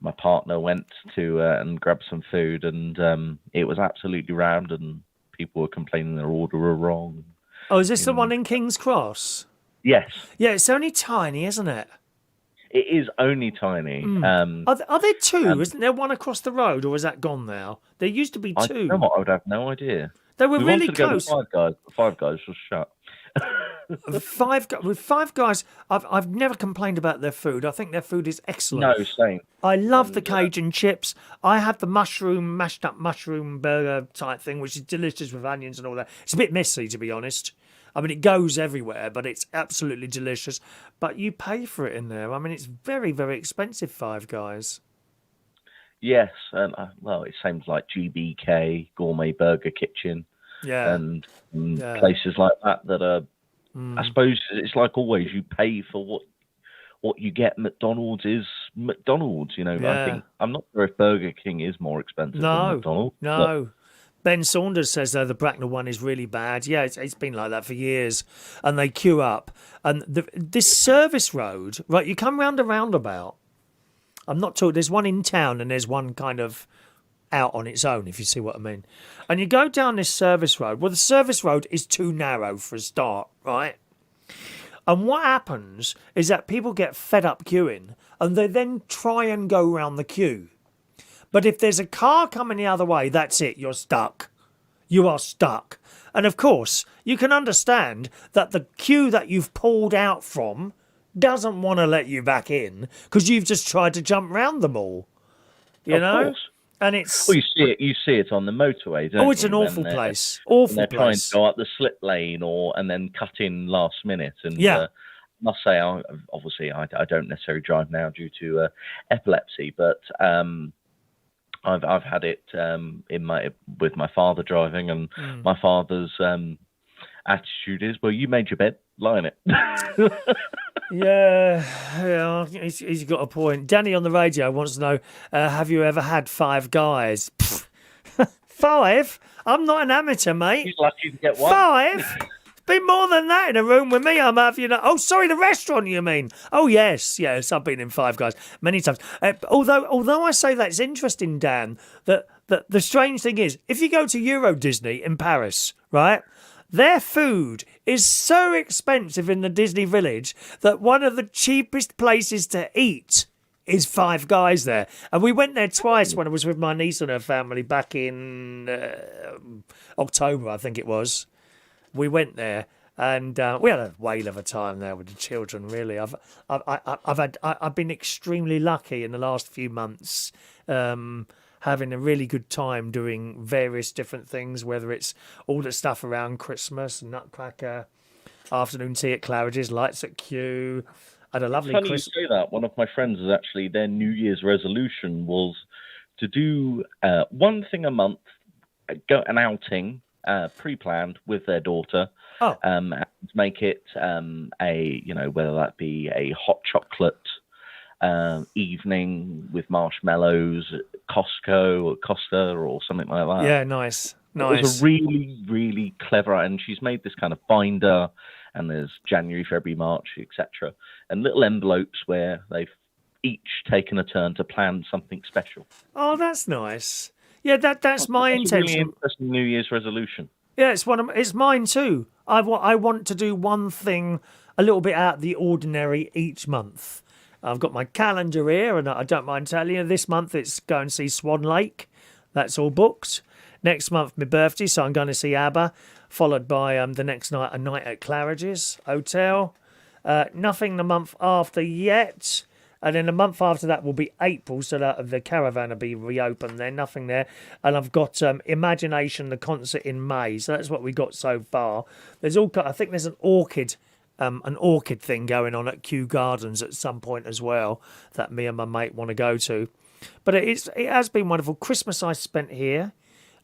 my partner went to and grabbed some food, and it was absolutely rammed, and people were complaining their order were wrong. Oh, is this the one in King's Cross? Yes. Yeah, it's only tiny, isn't it? It is only tiny. Are there two? Isn't there one across the road, or is that gone now? There used to be I two. know what, I would have no idea. They were We really wanted to go to close. Five Guys, but Five Guys was shut. With Five Guys, I've never complained about their food. I think their food is excellent. No, same. I love the Cajun chips. I have the mashed up mushroom burger type thing, which is delicious with onions and all that. It's a bit messy, to be honest. I mean, it goes everywhere, but it's absolutely delicious. But you pay for it in there. I mean, it's very, very expensive, Five Guys. Yes, and well, it seems like GBK, Gourmet Burger Kitchen, Yeah. and Yeah. places like that are. I suppose it's like always, you pay for what you get. McDonald's is McDonald's, you know. Yeah. I think I'm not sure if Burger King is more expensive than McDonald's. No. Ben Saunders says, though, the Bracknell one is really bad. Yeah, it's been like that for years. And they queue up. And this service road, right, you come round a roundabout. I'm not talking, there's one in town and there's one kind of out on its own, if you see what I mean. And you go down this service road. Well, the service road is too narrow for a start, right? And what happens is that people get fed up queuing and they then try and go round the queue. But if there's a car coming the other way, that's it. You're stuck. You are stuck. And of course, you can understand that the queue that you've pulled out from doesn't want to let you back in because you've just tried to jump round them all. You Of know? course. And it's... Well, you see it on the motorway, don't you? Oh, it's an awful when place. when Awful they're trying place. to go up the slip lane and then cut in last minute. And Yeah. must say, obviously, I don't necessarily drive now due to epilepsy, but I've had it with my father driving, and my father's attitude is, well, you made your bed, lie in it. Yeah, he's got a point. Danny on the radio wants to know, have you ever had Five Guys? Pfft. Five? I'm not an amateur, mate. He's lucky to get one. Five? Been more than that in a room with me. I'm having, oh, sorry, the restaurant, you mean? Oh, yes, I've been in Five Guys many times. Although I say that, it's interesting, Dan, that the strange thing is, if you go to Euro Disney in Paris, right, their food is so expensive in the Disney Village that one of the cheapest places to eat is Five Guys there. And we went there twice when I was with my niece and her family back in October, I think it was. We went there and we had a whale of a time there with the children. Really, I've been extremely lucky in the last few months, having a really good time doing various different things. Whether it's all the stuff around Christmas, Nutcracker, afternoon tea at Claridge's, lights at Kew. Had a lovely Funny Christmas. you say that. One of my friends is actually, their New Year's resolution was to do one thing a month, go an outing. Pre-planned with their daughter, and make it whether that be a hot chocolate evening with marshmallows at Costco or Costa or something like that. Yeah, nice. It was a really, really clever, and she's made this kind of binder, and there's January, February, March, etc., and little envelopes where they've each taken a turn to plan something special. Oh, that's nice. Yeah, that's my It's a intention. really interesting New Year's resolution. Yeah, it's mine too. I want to do one thing a little bit out of the ordinary each month. I've got my calendar here, and I don't mind telling you, this month it's go and see Swan Lake. That's all booked. Next month, my birthday, so I'm going to see ABBA, followed by the next night, a night at Claridge's Hotel. Nothing the month after yet. And then the month after that will be April, so that the caravan will be reopened there. Nothing there. And I've got Imagination, the concert in May. So that's what we got so far. There's I think there's an orchid an orchid thing going on at Kew Gardens at some point as well that me and my mate want to go to. But it has been wonderful. Christmas I spent here,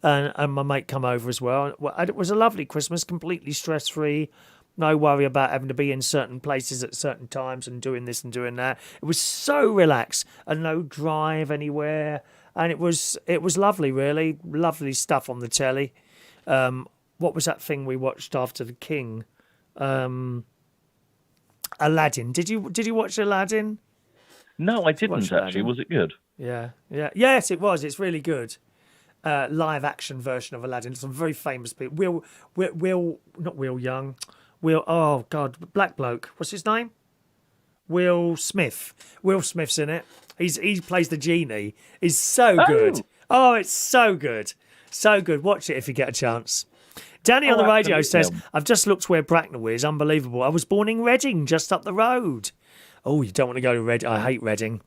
and my mate come over as well. It was a lovely Christmas, completely stress-free. No worry about having to be in certain places at certain times and doing this and doing that. It was so relaxed and no drive anywhere. And it was lovely, really. Lovely stuff on the telly. What was that thing we watched after The King? Aladdin. Did you watch Aladdin? No, I didn't actually. Aladdin? Was it good? Yeah. Yes, it was. It's really good. Live action version of Aladdin. Some very famous people. Not Will Young. Oh God, black bloke. What's his name? Will Smith. Will Smith's in it. He plays the genie. He's so good. Oh, it's so good. So good. Watch it if you get a chance. Danny on the radio says, I've just looked where Bracknell is. Unbelievable. I was born in Reading, just up the road. Oh, you don't want to go to Reading. I hate Reading.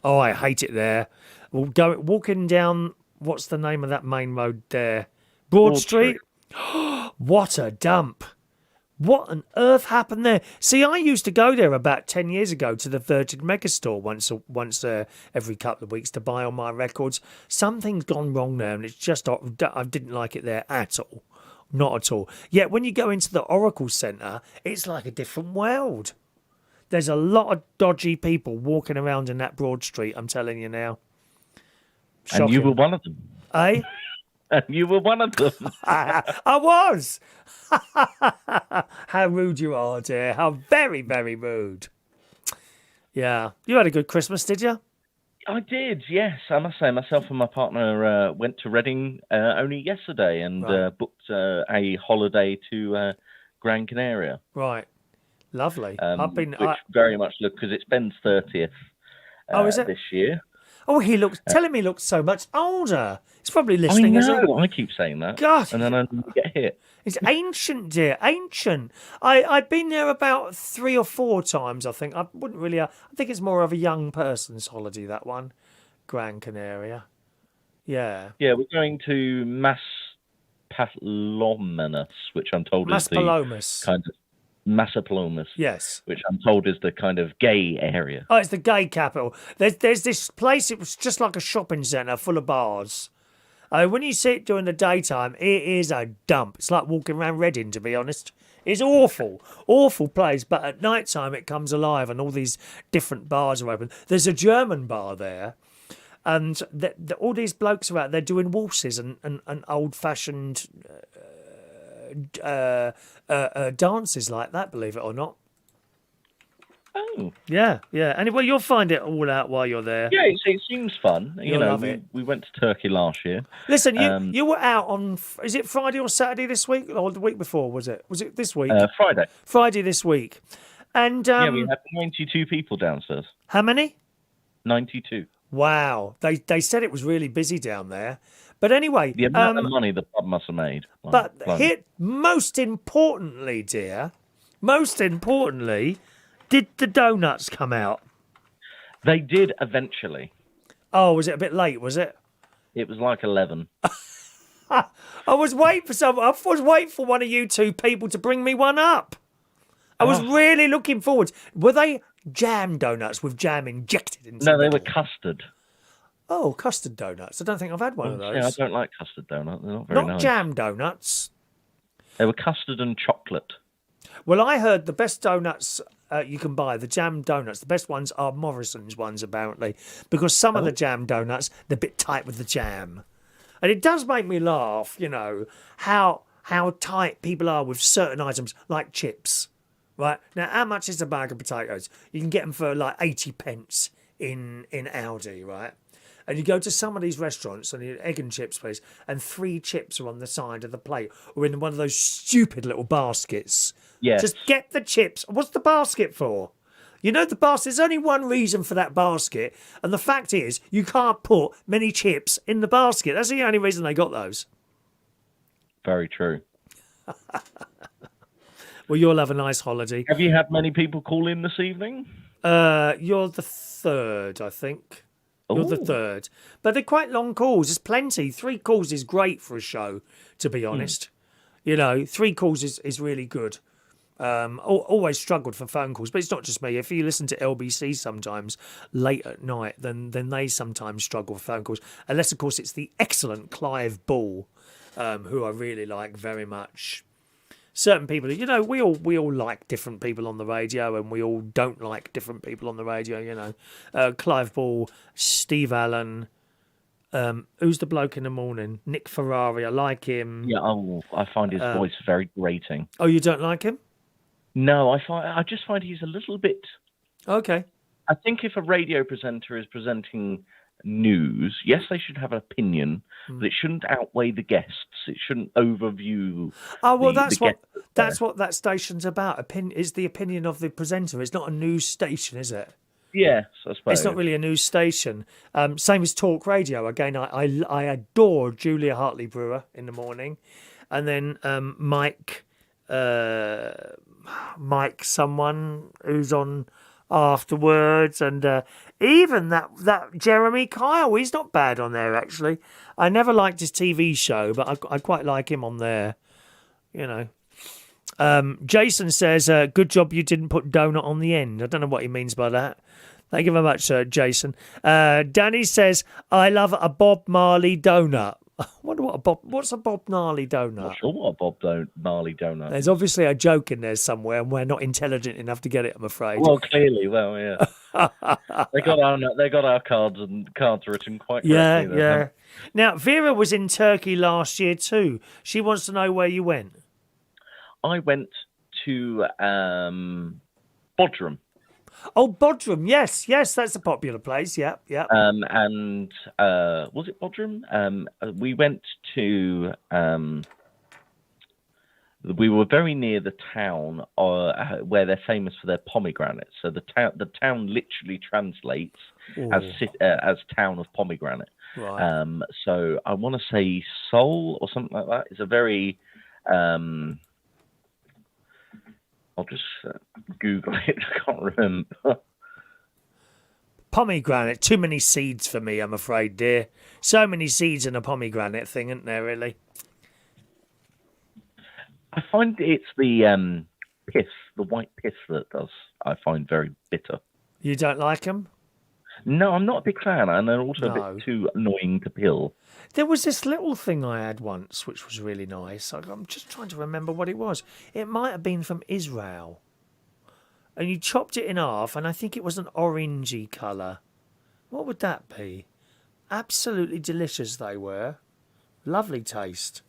Oh, I hate it there. Walking down, what's the name of that main road there? Broad Street? What a dump. What on earth happened there? See, I used to go there about 10 years ago to the Virgin Megastore once every couple of weeks to buy all my records. Something's gone wrong there, and it's just, I didn't like it there at all. Not at all. Yet when you go into the Oracle Centre, it's like a different world. There's a lot of dodgy people walking around in that Broad Street, I'm telling you now. Shocking. And you were one of them. Eh? And you were one of them. I was. How rude you are, dear. How very, very rude. Yeah. You had a good Christmas, did you? I did, yes. I must say, myself and my partner went to Reading only yesterday and booked a holiday to Gran Canaria. Right. Lovely. Which very much look, because it's Ben's 30th is it? this year. Oh, tell him he looks so much older. He's probably listening, I know, isn't he? I keep saying that. God. And then I get hit. It's ancient, dear, ancient. I've been there about 3 or 4 times, I think. I think it's more of a young person's holiday, that one. Gran Canaria. Yeah. Yeah, we're going to Maspalomas, which I'm told is the kind of Maspalomas. Yes. Which I'm told is the kind of gay area. Oh, it's the gay capital. There's this place, it was just like a shopping centre full of bars. When you see it during the daytime, it is a dump. It's like walking around Reading, to be honest. It's awful, awful place. But at night time, it comes alive and all these different bars are open. There's a German bar there. And all these blokes are out there doing waltzes and old-fashioned dances like that, believe it or not. Oh. Yeah. Anyway, you'll find it all out while you're there. Yeah, it seems fun. You'll love it. We went to Turkey last year. Listen, you were out on, is it Friday or Saturday this week? Or the week before, was it? Was it this week? Friday. Friday this week. And yeah, we had 92 people downstairs. How many? 92. Wow. They said it was really busy down there. But anyway. The amount of money the pub must have made. But most importantly, dear, did the donuts come out? They did eventually. Oh, was it a bit late, was it? It was like 11. I was waiting for one of you two people to bring me one up. I was really looking forward. Were they jam donuts with jam injected into them? No, they were custard. Oh, custard donuts. I don't think I've had one of those. Yeah, I don't like custard donuts. They're not very nice. Not jam donuts. They were custard and chocolate. Well, I heard the best donuts you can buy, the jam donuts, the best ones are Morrison's ones, apparently, because some of the jam donuts, they're a bit tight with the jam. And it does make me laugh, how tight people are with certain items, like chips. Right? Now, how much is a bag of potatoes? You can get them for like 80 pence in Aldi, right? And you go to some of these restaurants and you egg and chips place, and 3 chips are on the side of the plate or in one of those stupid little baskets. Yes. Just get the chips. What's the basket for? The basket, there's only one reason for that basket, and the fact is you can't put many chips in the basket. That's the only reason they got those. Very true. Well, you'll have a nice holiday. Have you had many people call in this evening? You're the third, I think. You're the third. But they're quite long calls. There's plenty. 3 calls is great for a show, to be honest. 3 calls is really good. Always struggled for phone calls, but it's not just me. If you listen to LBC sometimes late at night, then they sometimes struggle for phone calls. Unless, of course, it's the excellent Clive Ball, who I really like very much. Certain people, you know, we all like different people on the radio, and we all don't like different people on the radio. You know, Clive Ball, Steve Allen. Who's the bloke in the morning? Nick Ferrari. I like him. Yeah, I find his voice very grating. Oh, you don't like him? No, I just find he's a little bit. Okay. I think if a radio presenter is presenting news, yes, they should have an opinion, but it shouldn't outweigh the guests. It shouldn't overview. Oh well, the that's what that station's about. It's the opinion of the presenter. It's not a news station, is it? Yes, I suppose. It's not really a news station. Same as talk radio. Again, I adore Julia Hartley Brewer in the morning, and then Mike someone who's on afterwards, and even that Jeremy Kyle. He's not bad on there actually. I never liked his TV show, but I quite like him on there. You know. Jason says, good job you didn't put donut on the end. I don't know what he means by that. Thank you very much, Jason. Danny says, I love a Bob Marley donut. I wonder what's a Bob Marley donut? Not sure what a Bob Marley donut. There's obviously a joke in there somewhere, and we're not intelligent enough to get it, I'm afraid. Well, clearly, yeah. they got our cards written quite correctly. Yeah. Now, Vera was in Turkey last year too. She wants to know where you went. I went to Bodrum. Oh, Bodrum, yes, that's a popular place. Yeah. And was it Bodrum? We went to. We were very near the town where they're famous for their pomegranates. So the town literally translates as town of pomegranate. Right. So I want to say Seoul or something like that. It's a very I'll just Google it. I can't remember. Pomegranate. Too many seeds for me, I'm afraid, dear. So many seeds in a pomegranate thing, isn't there, really? I find it's the pith, the white pith that does. I find very bitter. You don't like them? No, I'm not a big fan, and they're also a bit too annoying to peel. There was this little thing I had once, which was really nice. I'm just trying to remember what it was. It might have been from Israel. And you chopped it in half, and I think it was an orangey colour. What would that be? Absolutely delicious they were. Lovely taste.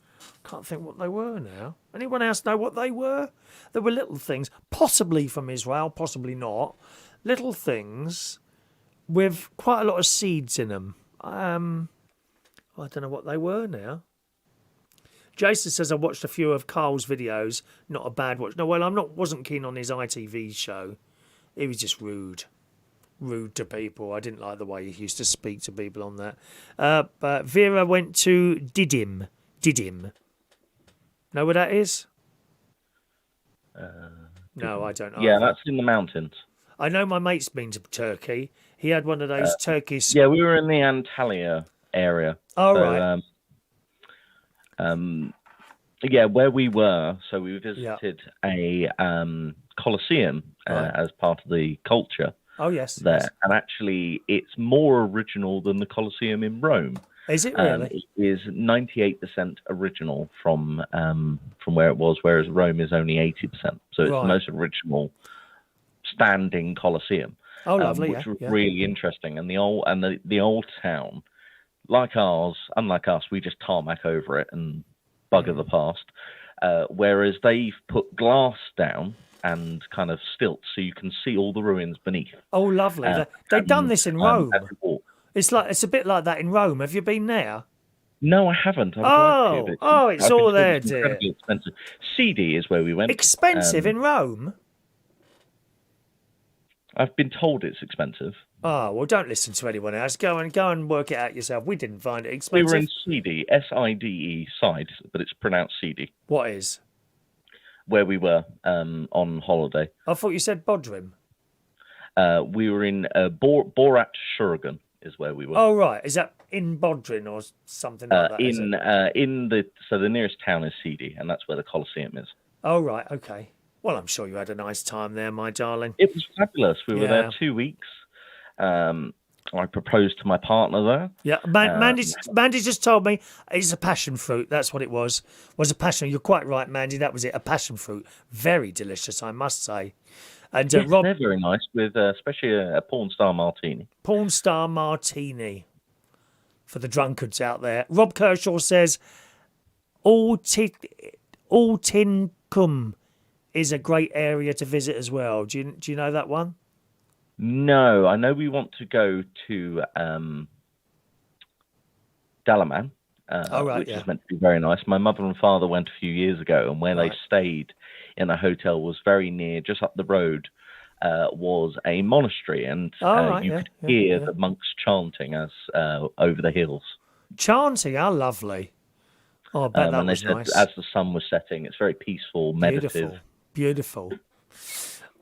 Can't think what they were now. Anyone else know what they were? There were little things, possibly from Israel, possibly not. Little things with quite a lot of seeds in them. I don't know what they were now. Jason says I watched a few of Carl's videos. Not a bad watch. No, well, wasn't keen on his ITV show. He was just rude to people. I didn't like the way he used to speak to people on that. But Vera went to Didim. Know where that is? No, I don't know. Yeah, that's in the mountains. I know my mate's been to Turkey. He had one of those Turkish... Yeah, we were in the Antalya area. Oh, right. Yeah, where we were, so we visited a Colosseum as part of the culture. Oh, yes. There. Yes. And actually, it's more original than the Colosseum in Rome. Is it really? It is 98% original from where it was, whereas Rome is only 80%. So it's the most original standing Colosseum. Oh, lovely! Which was really interesting. And the old town, like ours, unlike us, we just tarmac over it and bugger the past. Whereas they've put glass down and kind of stilts, so you can see all the ruins beneath. Oh, lovely! They've done this in Rome. It's a bit like that in Rome. Have you been there? No, I haven't. It's all there, dear. Expensive. CD is where we went. Expensive in Rome? I've been told it's expensive. Oh, well, don't listen to anyone else. Go and work it out yourself. We didn't find it expensive. We were in CD, S-I-D-E, side, but it's pronounced CD. What is? Where we were on holiday. I thought you said Bodrum. We were in Borat Shurgan is where we were. Oh, right. Is that in Bodrum or something like that? So the nearest town is CD, and that's where the Colosseum is. Oh, right. Okay. Well, I'm sure you had a nice time there, my darling. It was fabulous. We were Yeah. there 2 weeks. I proposed to my partner there. Yeah, Mandy's just told me it's a passion fruit. That's what it was. Was a passion. You're quite right, Mandy. That was it. A passion fruit. Very delicious, I must say. And Yes, Rob, they're very nice, with especially a porn star martini. porn star martini for the drunkards out there. Rob Kershaw says, Altinkum is a great area to visit as well. Do you know that one? No, I know we want to go to Dalaman, which is meant to be very nice. My mother and father went a few years ago, and where they stayed in a hotel was very near, just up the road, was a monastery, and you could hear the monks chanting as over the hills. Chanting, how lovely. Oh, I bet that and was they said, nice. as the sun was setting, it's very peaceful, meditative. Beautiful.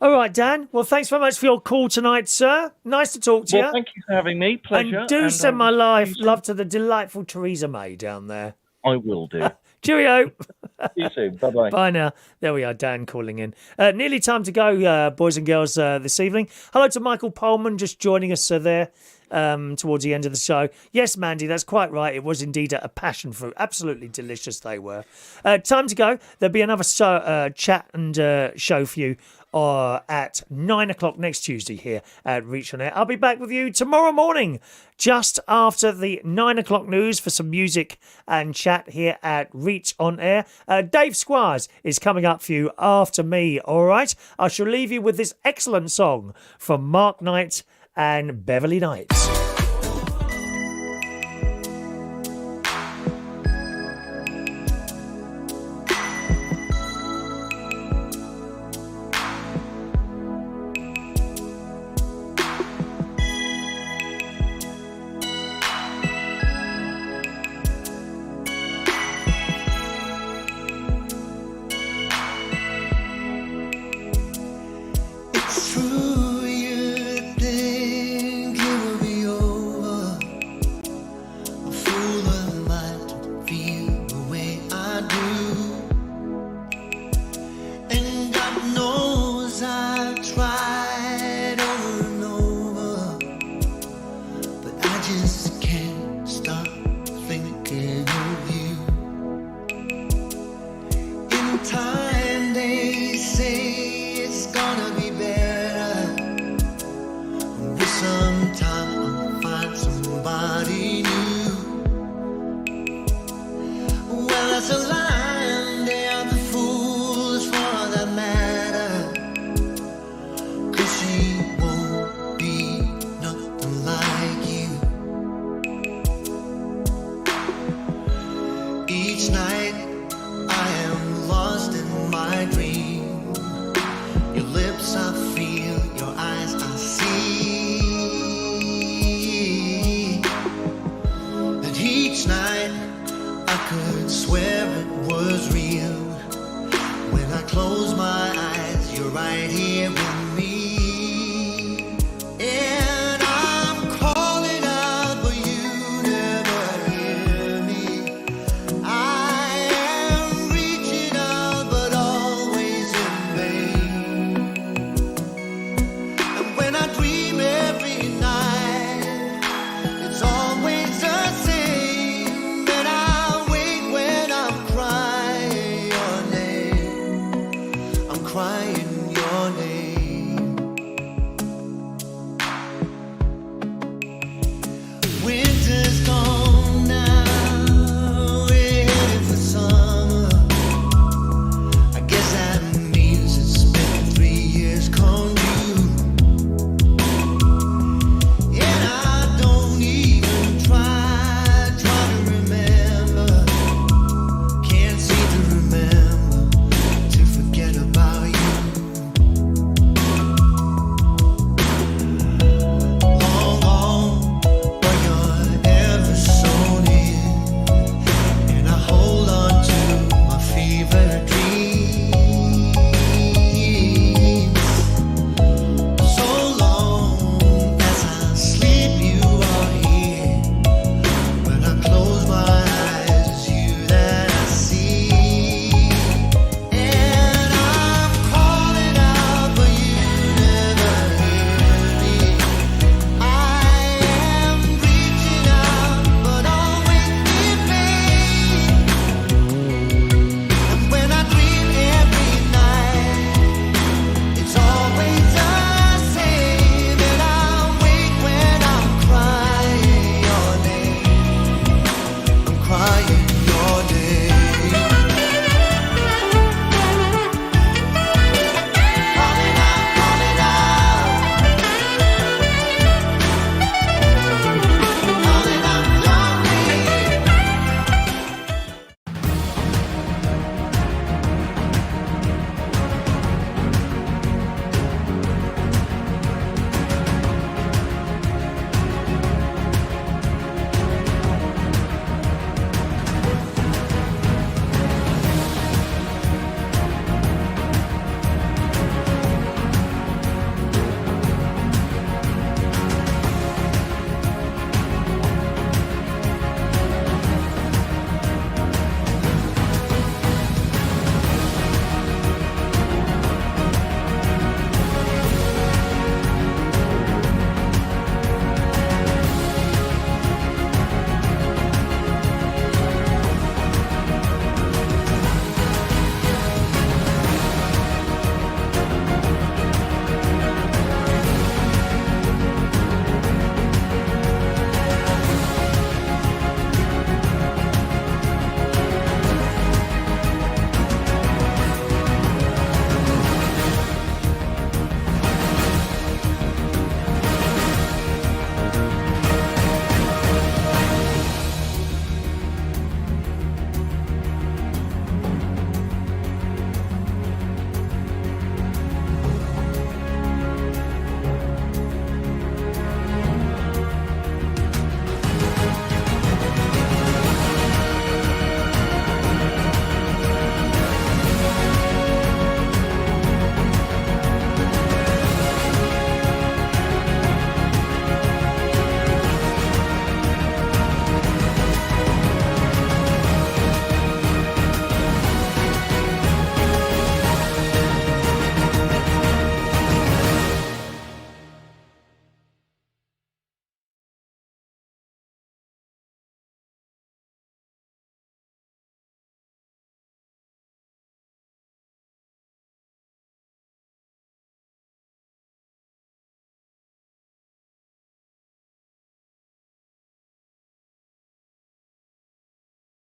All right, Dan. Well, thanks very much for your call tonight, sir. Nice to talk to you. Well, thank you for having me. Pleasure. And do send my love to the delightful Theresa May down there. I will do. Cheerio. See you soon. Bye-bye. Bye now. There we are, Dan calling in. Nearly time to go, boys and girls, this evening. Hello to Michael Pullman, just joining us there towards the end of the show. Yes, Mandy, that's quite right. It was indeed a passion fruit. Absolutely delicious they were. Time to go. There'll be another chat and show for you at 9 o'clock next Tuesday here at Reach on Air. I'll be back with you tomorrow morning, just after the 9 o'clock news, for some music and chat here at Reach on Air. Dave Squires is coming up for you after me, all right? I shall leave you with this excellent song from Mark Knight and Beverly Knight. It's true, you think it will be over. A fool of mine to feel the way I do. And God knows I've tried over and over, but I just can't stop thinking of you. In time they say it's gonna be better. With some time I'll find somebody new. Well, that's a lie, and they are the fools for all that matter. 'Cause she won't be nothing like you. Each night I am lost in my dream. Your lips I feel, your eyes I see. And each night I could swear it was real. When I close my eyes, you're right here with me.